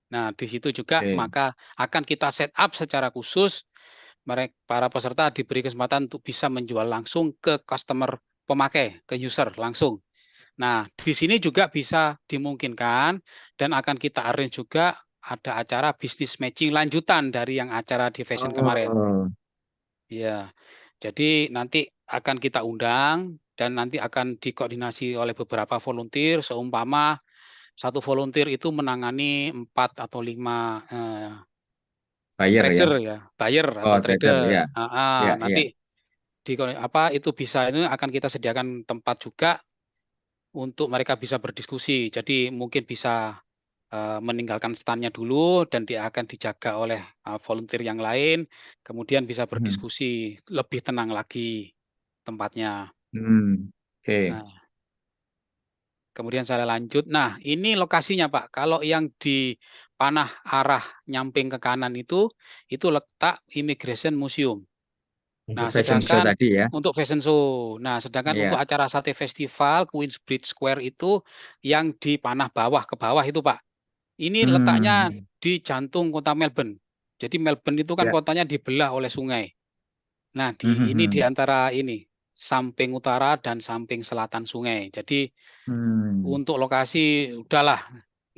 Nah, di situ juga maka akan kita set up secara khusus. Para peserta diberi kesempatan untuk bisa menjual langsung ke customer pemakai, ke user langsung. Nah, di sini juga bisa dimungkinkan dan akan kita arrange juga ada acara bisnis matching lanjutan dari yang acara di fashion kemarin. Ya, jadi nanti akan kita undang dan nanti akan dikoordinasi oleh beberapa volunteer, seumpama satu volunteer itu menangani 4 atau 5 Buyer ya. trader ya, buyer atau Trader trader. ya. Nanti itu bisa ini akan kita sediakan tempat juga untuk mereka bisa berdiskusi. Jadi mungkin bisa meninggalkan stand-nya dulu dan dia akan dijaga oleh volunteer yang lain, kemudian bisa berdiskusi lebih tenang lagi tempatnya. Oke. Nah, kemudian saya lanjut. Nah, ini lokasinya Pak. Kalau yang di panah arah nyamping ke kanan itu letak Immigration Museum. Nah, Untuk fashion show sedangkan tadi ya. untuk fashion show. Nah, sedangkan untuk Iya. acara Sate Festival Queensbridge Square itu yang di panah bawah ke bawah itu Pak. Ini letaknya di jantung kota Melbourne. Jadi Melbourne itu kan Ya. kotanya dibelah oleh sungai. Nah, ini di antara ini samping utara dan samping selatan sungai. Jadi untuk lokasi udahlah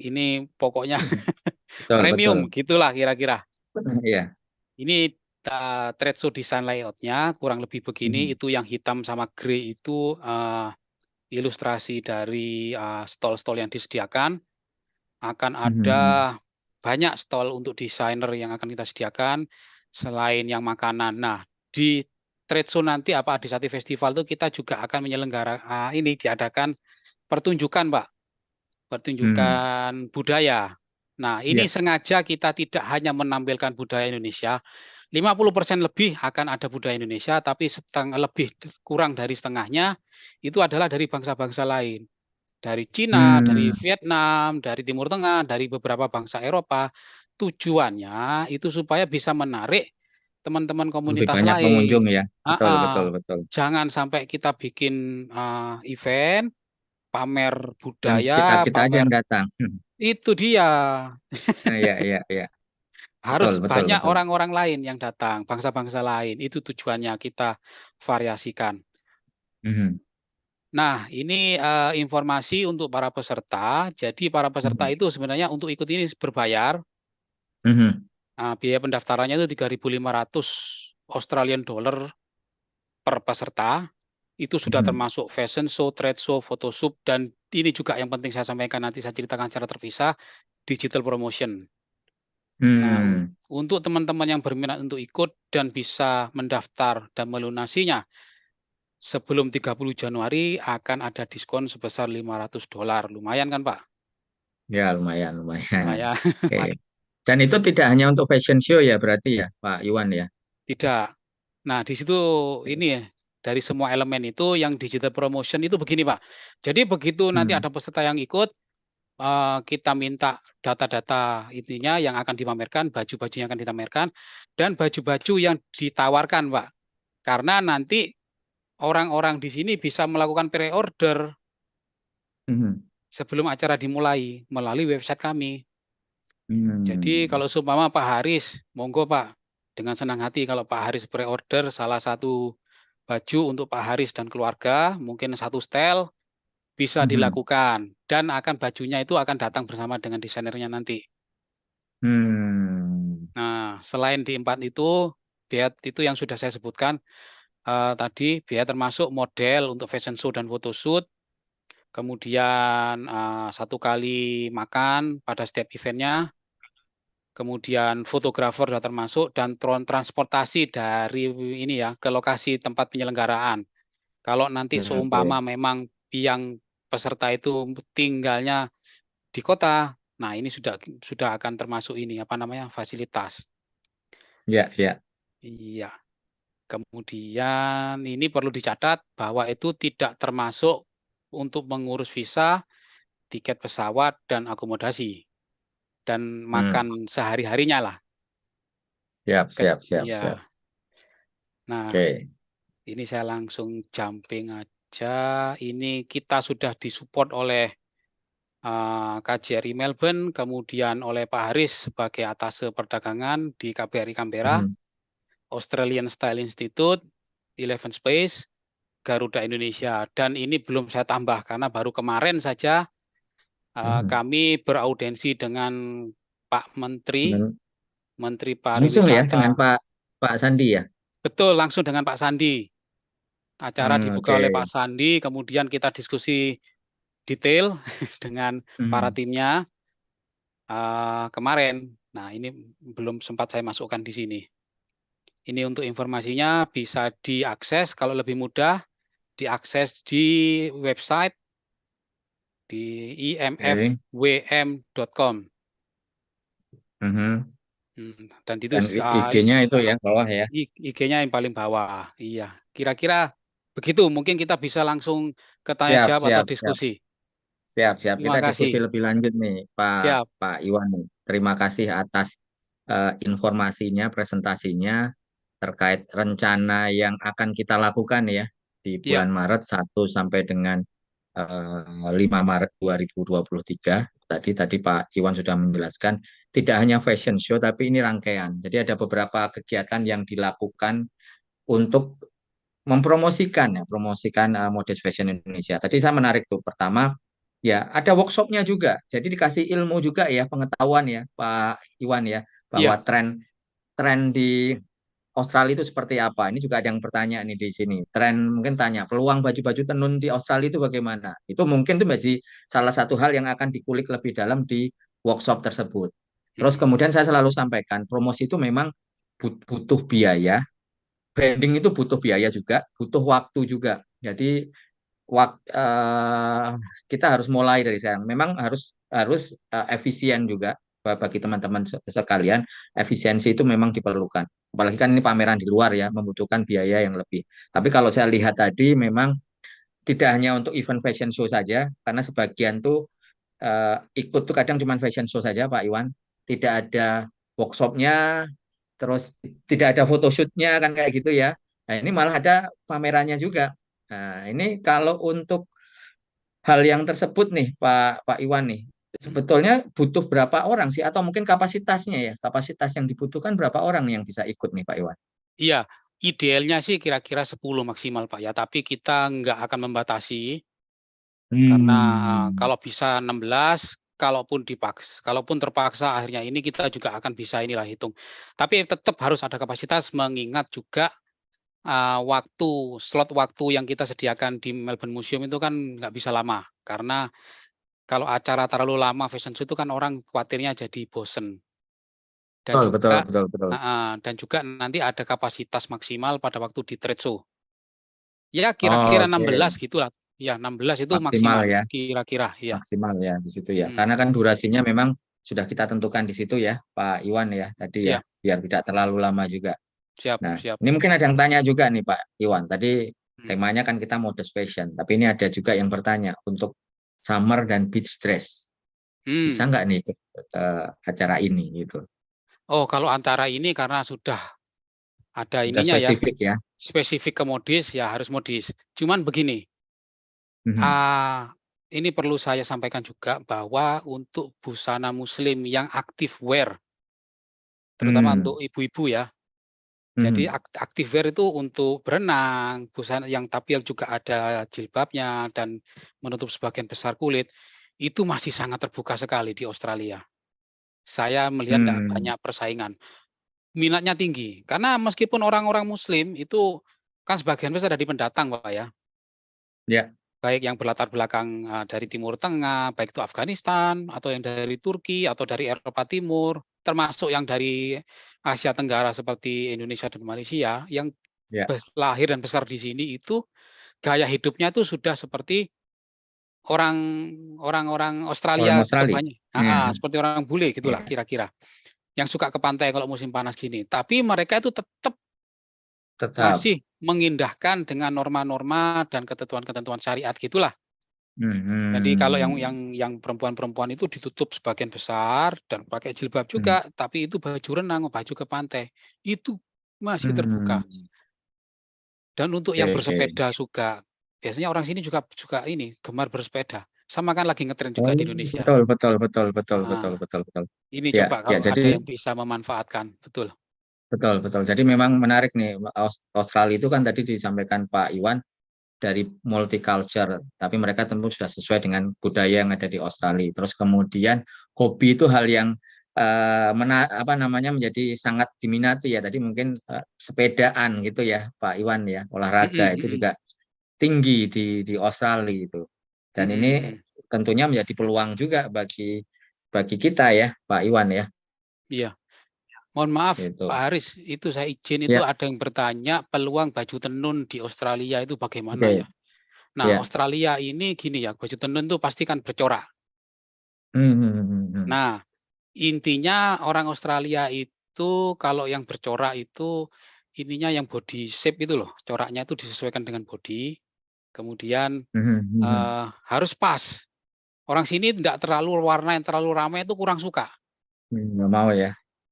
ini pokoknya Betul. premium gitulah kira-kira. Iya. Ini trade show desain layout-nya kurang lebih begini. Itu yang hitam sama grey itu ilustrasi dari stall-stall yang disediakan. Akan ada banyak stall untuk desainer yang akan kita sediakan selain yang makanan. Nah, di trade show nanti apa Adisati Festival itu kita juga akan menyelenggarakan ini diadakan pertunjukan, Pak. Pertunjukan budaya. Nah, ini Ya. sengaja kita tidak hanya menampilkan budaya Indonesia, 50% lebih akan ada budaya Indonesia, tapi kurang dari setengahnya itu adalah dari bangsa-bangsa lain. Dari Cina, dari Vietnam, dari Timur Tengah, dari beberapa bangsa Eropa. Tujuannya itu supaya bisa menarik teman-teman Lebih komunitas banyak pengunjung lain. ya. Betul, betul, betul. Jangan sampai kita bikin event, pamer Dan budaya, kita-kita aja pamer yang datang. itu dia. Iya, iya, iya. Betul, Harus betul, banyak betul. orang-orang lain yang datang, bangsa-bangsa lain. Itu tujuannya kita variasikan. Mhm. Nah, ini informasi untuk para peserta. Jadi para peserta Mhm. itu sebenarnya untuk ikut ini berbayar. Mhm. Biaya pendaftarannya itu 3.500 Australian dollar per peserta. Itu sudah Mhm. termasuk fashion show, trade show, photo shoot, dan ini juga yang penting saya sampaikan nanti saya ceritakan secara terpisah, digital promotion. Nah, Hmm. untuk teman-teman yang berminat untuk ikut dan bisa mendaftar dan melunasinya, sebelum 30 Januari akan ada diskon sebesar $500. Lumayan kan, Pak? Ya, lumayan, lumayan. Lumayan. Oke. Dan itu tidak hanya untuk fashion show ya berarti ya, Pak Iwan ya? Tidak. Nah, di situ Oke. ini ya, dari semua elemen itu yang digital promotion itu begini, Pak. Jadi begitu nanti Hmm. ada peserta yang ikut, kita minta data-data intinya yang akan dipamerkan, baju-baju yang akan dipamerkan, dan baju-baju yang ditawarkan, Pak. Karena nanti orang-orang di sini bisa melakukan pre-order Mhm. sebelum acara dimulai melalui website kami. Jadi Hmm. kalau seumpama Pak Haris, monggo Pak, dengan senang hati kalau Pak Haris pre-order salah satu baju untuk Pak Haris dan keluarga, mungkin satu setel, bisa Mhm. dilakukan dan bajunya itu akan datang bersama dengan desainernya nanti. Hmm. Nah, selain di 4 itu, biaya itu yang sudah saya sebutkan tadi, biaya termasuk model untuk fashion show dan photoshoot, kemudian 1 kali makan pada setiap event-nya, kemudian fotografer sudah termasuk dan transportasi dari ini ya, ke lokasi tempat penyelenggaraan. Kalau nanti Oke. seumpama memang yang peserta itu tinggalnya di kota, nah ini sudah akan termasuk ini, apa namanya, fasilitas. Ya, ya. Iya. Kemudian ini perlu dicatat bahwa itu tidak termasuk untuk mengurus visa, tiket pesawat, dan akomodasi, dan Hmm. makan sehari-harinya lah. Siap, siap, siap, siap. Iya. Nah, Oke. ini saya langsung jumping aja. Ini kita sudah disupport oleh KJRI Melbourne, kemudian oleh Pak Haris sebagai atase perdagangan di KBRI Canberra, Mhm. Australian Style Institute, Eleven Space, Garuda Indonesia. Dan ini belum saya tambah karena baru kemarin saja Mhm. kami beraudensi dengan Pak Menteri, Dan Menteri langsung ya dengan Pariwisata. Pak Sandi ya? Betul, langsung dengan Pak Sandi. Acara dibuka oleh Oke. Pak Sandi, kemudian kita diskusi detail dengan para Mhm. timnya kemarin. Nah, ini belum sempat saya masukkan di sini. Ini untuk informasinya bisa diakses kalau lebih mudah, diakses di website di Oke. imfwm.com. Mhm. Dan itu Dan IG-nya itu ya bawah ya. IG-nya yang paling bawah. Iya, kira-kira begitu. Mungkin kita bisa langsung ke tanya Siap, jawab atau siap, siap. diskusi. Siap, siap. Terima Kita diskusi kasih. lebih lanjut nih, Siap. Pak Iwan. Terima kasih atas informasinya, presentasinya terkait rencana yang akan kita lakukan ya di Iya, bulan Maret 1 sampai dengan 5 Maret 2023. Tadi Pak Iwan sudah menjelaskan tidak hanya fashion show tapi ini rangkaian. Jadi ada beberapa kegiatan yang dilakukan untuk mempromosikan ya, promosikan mode fashion Indonesia. Tadi saya menarik tuh. Pertama, ya ada workshopnya juga. Jadi dikasih ilmu juga ya, pengetahuan ya, Pak Iwan ya, bahwa iya. tren tren di Australia itu seperti apa? Ini juga ada yang bertanya nih di sini. Tren mungkin tanya, peluang baju-baju tenun di Australia itu bagaimana? Itu mungkin itu menjadi salah satu hal yang akan dikulik lebih dalam di workshop tersebut. Terus Mhm. kemudian saya selalu sampaikan, promosi itu memang butuh biaya, branding itu butuh biaya juga, butuh waktu juga. Jadi kita harus mulai dari sekarang. Memang harus harus efisien juga bagi teman-teman sekalian. Efisiensi itu memang diperlukan. Apalagi kan ini pameran di luar ya, membutuhkan biaya yang lebih. Tapi kalau saya lihat tadi memang tidak hanya untuk event fashion show saja, karena sebagian tuh ikut tuh kadang cuma fashion show saja, Pak Iwan. Tidak ada workshopnya, terus tidak ada photoshootnya kan kayak gitu ya. Nah ini malah ada pamerannya juga. Nah ini kalau untuk hal yang tersebut nih Pak Iwan nih, sebetulnya butuh berapa orang sih atau mungkin kapasitasnya ya, kapasitas yang dibutuhkan berapa orang yang bisa ikut nih Pak Iwan? Iya, idealnya sih kira-kira 10 maksimal Pak ya, tapi kita nggak akan membatasi karena Hmm. kalau bisa 16, kalaupun terpaksa akhirnya ini kita juga akan bisa inilah hitung. Tapi tetap harus ada kapasitas mengingat juga slot waktu yang kita sediakan di Melbourne Museum itu kan nggak bisa lama, karena kalau acara terlalu lama fashion show itu kan orang khawatirnya jadi bosen. Dan Betul, betul, juga betul, betul. dan juga nanti ada kapasitas maksimal pada waktu di trade show. Ya kira-kira Oke, 16 gitulah. Ya 16 itu maksimal maksimal, ya, kira-kira, ya. maksimal ya di situ ya. Mhm, Karena kan durasinya memang sudah kita tentukan di situ ya, Pak Iwan ya tadi ya, iya, biar tidak terlalu lama juga. siap Nah, siap. ini mungkin ada yang tanya juga nih Pak Iwan. Tadi Mhm, temanya kan kita mode fashion, tapi ini ada juga yang bertanya untuk summer dan beach dress. Bisa mmm. nggak nih ikut acara ini gitu? Oh, kalau antara ini karena sudah ada Udah ininya ya, spesifik ya. spesifik ke modis, ya harus modis. Cuman begini, Mhm. ah, ini perlu saya sampaikan juga bahwa untuk busana muslim yang aktif wear, terutama Hmm. untuk ibu-ibu ya. Jadi Mhm. aktif wear itu untuk berenang, busana tapi yang juga ada jilbabnya dan menutup sebagian besar kulit, itu masih sangat terbuka sekali di Australia. Saya melihat nggak Hmm. banyak persaingan, minatnya tinggi. Karena meskipun orang-orang muslim itu kan sebagian besar dari pendatang, Pak, ya. Ya. Baik yang berlatar belakang, dari Timur Tengah, baik itu Afghanistan, atau yang dari Turki, atau dari Eropa Timur, termasuk yang dari Asia Tenggara seperti Indonesia dan Malaysia, yang Ya. lahir dan besar di sini itu gaya hidupnya itu sudah seperti orang orang-orang Orang Australia Australia. Iya. seperti orang bule gitulah Iya. kira-kira, yang suka ke pantai kalau musim panas gini. Tapi mereka itu tetap Tetap. masih mengindahkan dengan norma-norma dan ketentuan-ketentuan syariat gitulah. Jadi kalau yang Mhm. yang yang perempuan-perempuan itu ditutup sebagian besar dan pakai jilbab Mhm. juga, tapi itu baju renang, baju ke pantai, itu masih terbuka. Hmm. Dan untuk yang Oke, oke. bersepeda juga, biasanya orang sini juga juga ini gemar bersepeda, sama kan lagi ngetren juga Oh, di Indonesia. betul, betul, betul, betul, betul, Heeh, betul, betul. ini Ya, coba ya. kalau Jadi ada yang bisa memanfaatkan, betul. betul, betul. Jadi memang menarik nih. Australia itu kan tadi disampaikan Pak Iwan dari multicultural, tapi mereka tentu sudah sesuai dengan budaya yang ada di Australia. Terus kemudian hobi itu hal yang apa namanya menjadi sangat diminati ya. Tadi mungkin sepedaan gitu ya, Pak Iwan ya, olahraga Mhm itu mhm, juga tinggi di Australia itu. Dan mhm ini mhm, tentunya menjadi peluang juga bagi bagi kita ya, Pak Iwan ya. iya. Mohon maaf Gitu. Pak Haris, itu saya izin itu Ya, ada yang bertanya peluang baju tenun di Australia itu bagaimana oke. ya? Nah, Ya. Australia ini gini ya, baju tenun tuh pasti kan bercorak. Hmm, hmm, hmm, hmm. Nah, intinya orang Australia itu kalau yang bercorak itu ininya yang body shape itu loh, coraknya itu disesuaikan dengan body, kemudian, Hmm, hmm, hmm. harus pas. Orang sini tidak terlalu warna yang terlalu ramai itu kurang suka. Nggak mau ya.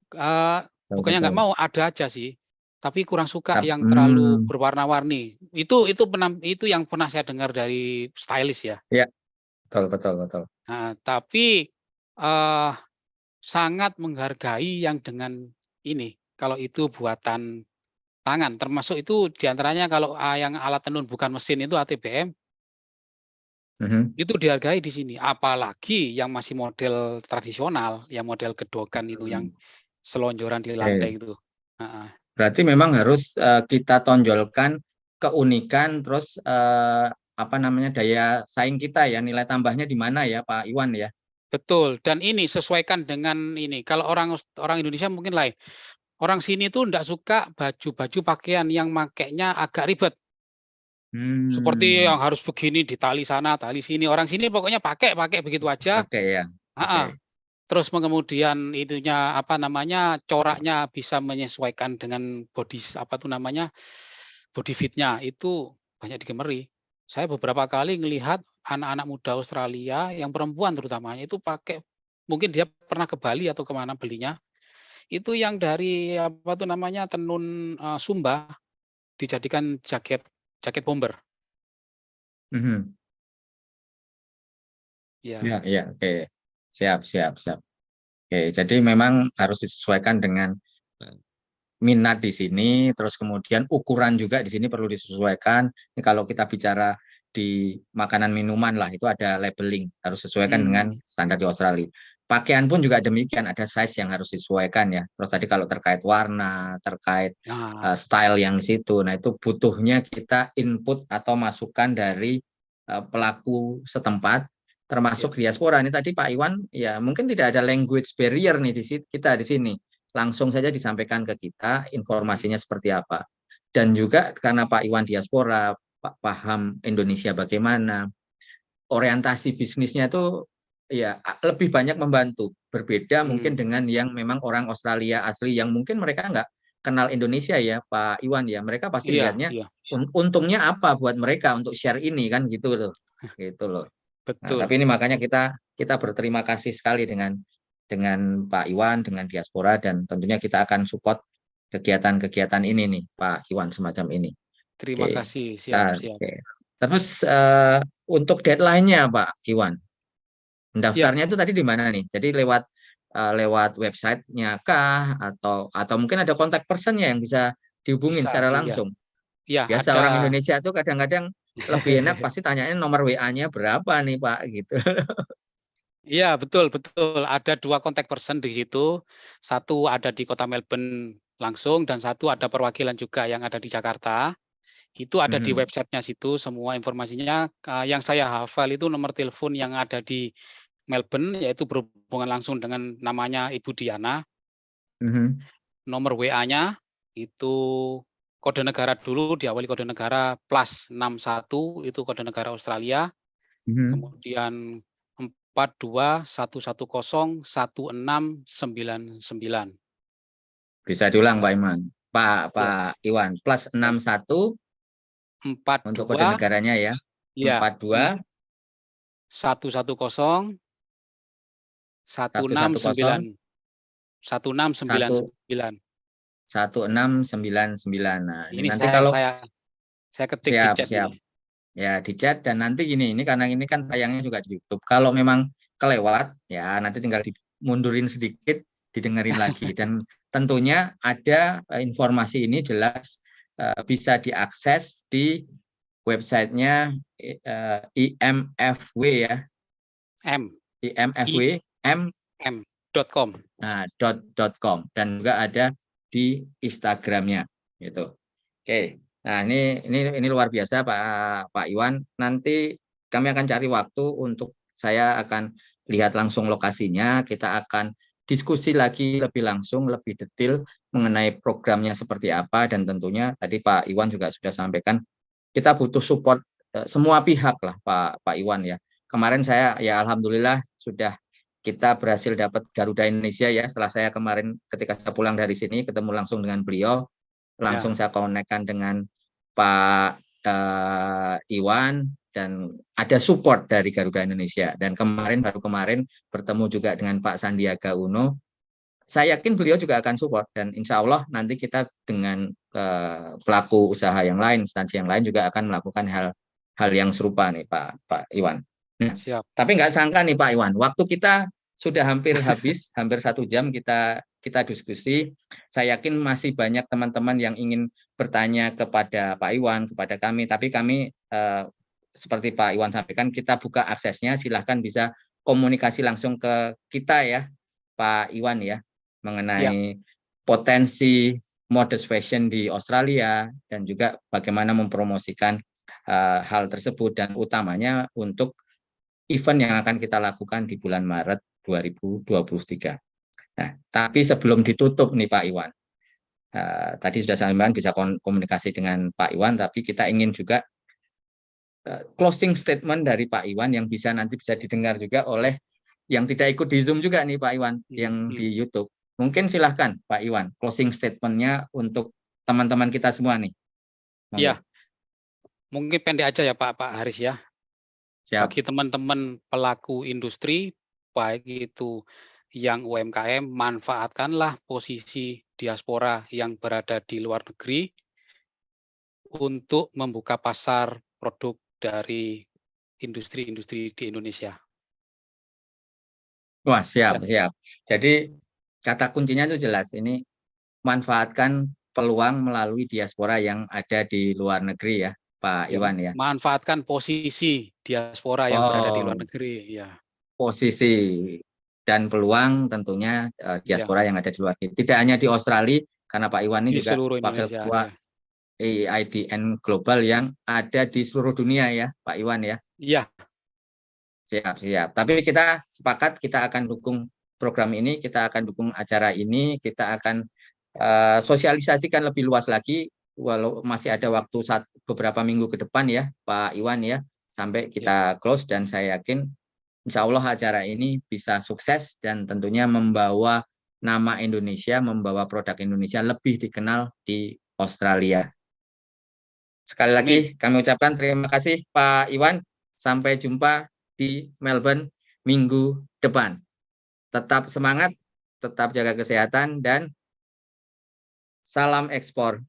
Eee, Betul, bukannya nggak betul. mau, ada aja sih, tapi kurang suka yang terlalu Hmm. berwarna-warni. Itu yang pernah saya dengar dari stylish ya. Ya, betul, betul, betul. Tapi, eee, sangat menghargai yang dengan ini, kalau itu buatan tangan, termasuk itu di antaranya kalau, yang alat tenun bukan mesin itu ATBM, Mhm. itu dihargai di sini. Apalagi yang masih model tradisional, yang model gedokan itu yang Hmm. selonjoran di Oke. lantai itu. Heeh. Berarti memang harus kita tonjolkan keunikan, terus apa namanya daya saing kita ya, nilai tambahnya di mana ya, Pak Iwan ya? Betul, dan ini sesuaikan dengan ini, kalau orang Indonesia mungkin lain, orang sini tuh enggak suka baju-baju pakaian yang makainya agak ribet. Seperti yang harus begini, ditali sana, tali sini. Orang sini pokoknya pakai begitu aja. Pakai ya. Heeh. Oke. Terus kemudian itunya apa namanya, coraknya bisa menyesuaikan dengan body fit-nya, itu banyak digemari. Saya beberapa kali ngelihat anak-anak muda Australia yang perempuan terutamanya itu pakai, mungkin dia pernah ke Bali atau kemana belinya, itu yang dari tenun Sumba dijadikan jaket bomber. Mhm. Ya. Ya, ya, oke. Siap. Oke, jadi memang harus disesuaikan dengan minat di sini, terus kemudian ukuran juga di sini perlu disesuaikan. Ini kalau kita bicara di makanan minuman lah, itu ada labeling, harus sesuaikan dengan standar di Australia. Pakaian pun juga demikian, ada size yang harus disesuaikan ya. Terus tadi kalau terkait warna, terkait style yang di situ, nah itu butuhnya kita input atau masukan dari pelaku setempat, termasuk diaspora. Ini tadi Pak Iwan, ya mungkin tidak ada language barrier nih kita di sini. Langsung saja disampaikan ke kita informasinya seperti apa. Dan juga karena Pak Iwan diaspora, Pak paham Indonesia bagaimana, orientasi bisnisnya itu ya lebih banyak membantu. Berbeda mungkin dengan yang memang orang Australia asli yang mungkin mereka nggak kenal Indonesia ya Pak Iwan ya. Mereka pasti lihatnya untungnya apa buat mereka untuk share ini kan gitu loh. Gitu loh. Nah, Betul. tapi ini makanya kita berterima kasih sekali dengan Pak Iwan, dengan diaspora, dan tentunya kita akan support kegiatan-kegiatan ini nih, Pak Iwan, semacam ini. Terima Oke. kasih, siap. Terus untuk deadline-nya, Pak Iwan, mendaftarnya itu tadi di mana nih? Jadi lewat website-nya kah, atau mungkin ada kontak person-nya yang bisa dihubungin Bisa, secara iya. langsung? Ya, Biasa orang ada. Indonesia tuh kadang-kadang lebih enak pasti tanyain nomor WA-nya berapa nih, Pak, gitu. Iya, betul. Ada 2 kontak person di situ. Satu ada di kota Melbourne langsung, dan satu ada perwakilan juga yang ada di Jakarta. Itu ada di website-nya situ semua informasinya. Yang saya hafal itu nomor telepon yang ada di Melbourne, yaitu berhubungan langsung dengan namanya Ibu Diana. Nomor WA-nya itu kode negara dulu, diawali kode negara +61, itu kode negara Australia. Kemudian 4211016999. Bisa diulang Pak Iwan. Pak Iwan, +61 untuk kode 42, negaranya ya. ya, 42 110 110 1699. 1699. Nah, ini Ini nanti kalau saya ketik di chat siap. ini. Ya, di chat, dan nanti gini, ini karena ini kan tayangnya juga di YouTube. Kalau memang kelewat, ya nanti tinggal dimundurin sedikit, didengerin lagi. Dan tentunya ada informasi ini jelas bisa diakses di websitenya IMFW ya. IMFW .com. Nah, .com, dan juga ada di Instagramnya gitu. Oke. Nah, ini luar biasa Pak Iwan. Nanti kami akan cari waktu untuk saya akan lihat langsung lokasinya. Kita akan diskusi lagi lebih langsung, lebih detail mengenai programnya seperti apa, dan tentunya tadi Pak Iwan juga sudah sampaikan kita butuh support semua pihak lah Pak Iwan ya. Kemarin saya ya alhamdulillah sudah kita berhasil dapat Garuda Indonesia ya, setelah saya kemarin ketika saya pulang dari sini ketemu langsung dengan beliau, langsung saya konekkan dengan Pak Iwan, dan ada support dari Garuda Indonesia. Dan baru kemarin bertemu juga dengan Pak Sandiaga Uno. Saya yakin beliau juga akan support, dan insya Allah nanti kita dengan pelaku usaha yang lain, instansi yang lain juga akan melakukan hal yang serupa nih Pak Iwan. Nah, tapi nggak sangka nih Pak Iwan, waktu kita sudah hampir habis, hampir 1 jam kita diskusi. Saya yakin masih banyak teman-teman yang ingin bertanya kepada Pak Iwan, kepada kami, tapi kami seperti Pak Iwan sampaikan, kita buka aksesnya, silahkan bisa komunikasi langsung ke kita ya Pak Iwan ya, mengenai potensi modest fashion di Australia, dan juga bagaimana mempromosikan hal tersebut, dan utamanya untuk event yang akan kita lakukan di bulan Maret 2023. Nah, tapi sebelum ditutup nih Pak Iwan, Tadi sudah saya sampaikan bisa komunikasi dengan Pak Iwan, tapi kita ingin juga closing statement dari Pak Iwan yang nanti bisa didengar juga oleh yang tidak ikut di Zoom juga nih Pak Iwan, yang di YouTube. Mungkin silahkan Pak Iwan, closing statement-nya untuk teman-teman kita semua nih. Iya, mungkin pendek aja ya Pak Haris ya. Siap. Bagi teman-teman pelaku industri, baik itu yang UMKM, manfaatkanlah posisi diaspora yang berada di luar negeri untuk membuka pasar produk dari industri-industri di Indonesia. Wah, siap. Jadi kata kuncinya itu jelas, ini manfaatkan peluang melalui diaspora yang ada di luar negeri ya, Pak Iwan ya. Manfaatkan posisi diaspora yang berada di luar negeri, ya. Posisi dan peluang tentunya diaspora yang ada di luar negeri. Tidak hanya di Australia, karena Pak Iwan ini di juga wakil ketua AIDN Global yang ada di seluruh dunia ya, Pak Iwan ya. Iya. Siap. Tapi kita sepakat kita akan dukung program ini, kita akan dukung acara ini, kita akan sosialisasikan lebih luas lagi, walau masih ada waktu beberapa minggu ke depan ya, Pak Iwan ya, sampai kita close, dan saya yakin insya Allah acara ini bisa sukses dan tentunya membawa nama Indonesia, membawa produk Indonesia lebih dikenal di Australia. Sekali lagi kami ucapkan terima kasih Pak Iwan. Sampai jumpa di Melbourne minggu depan. Tetap semangat, tetap jaga kesehatan, dan salam ekspor.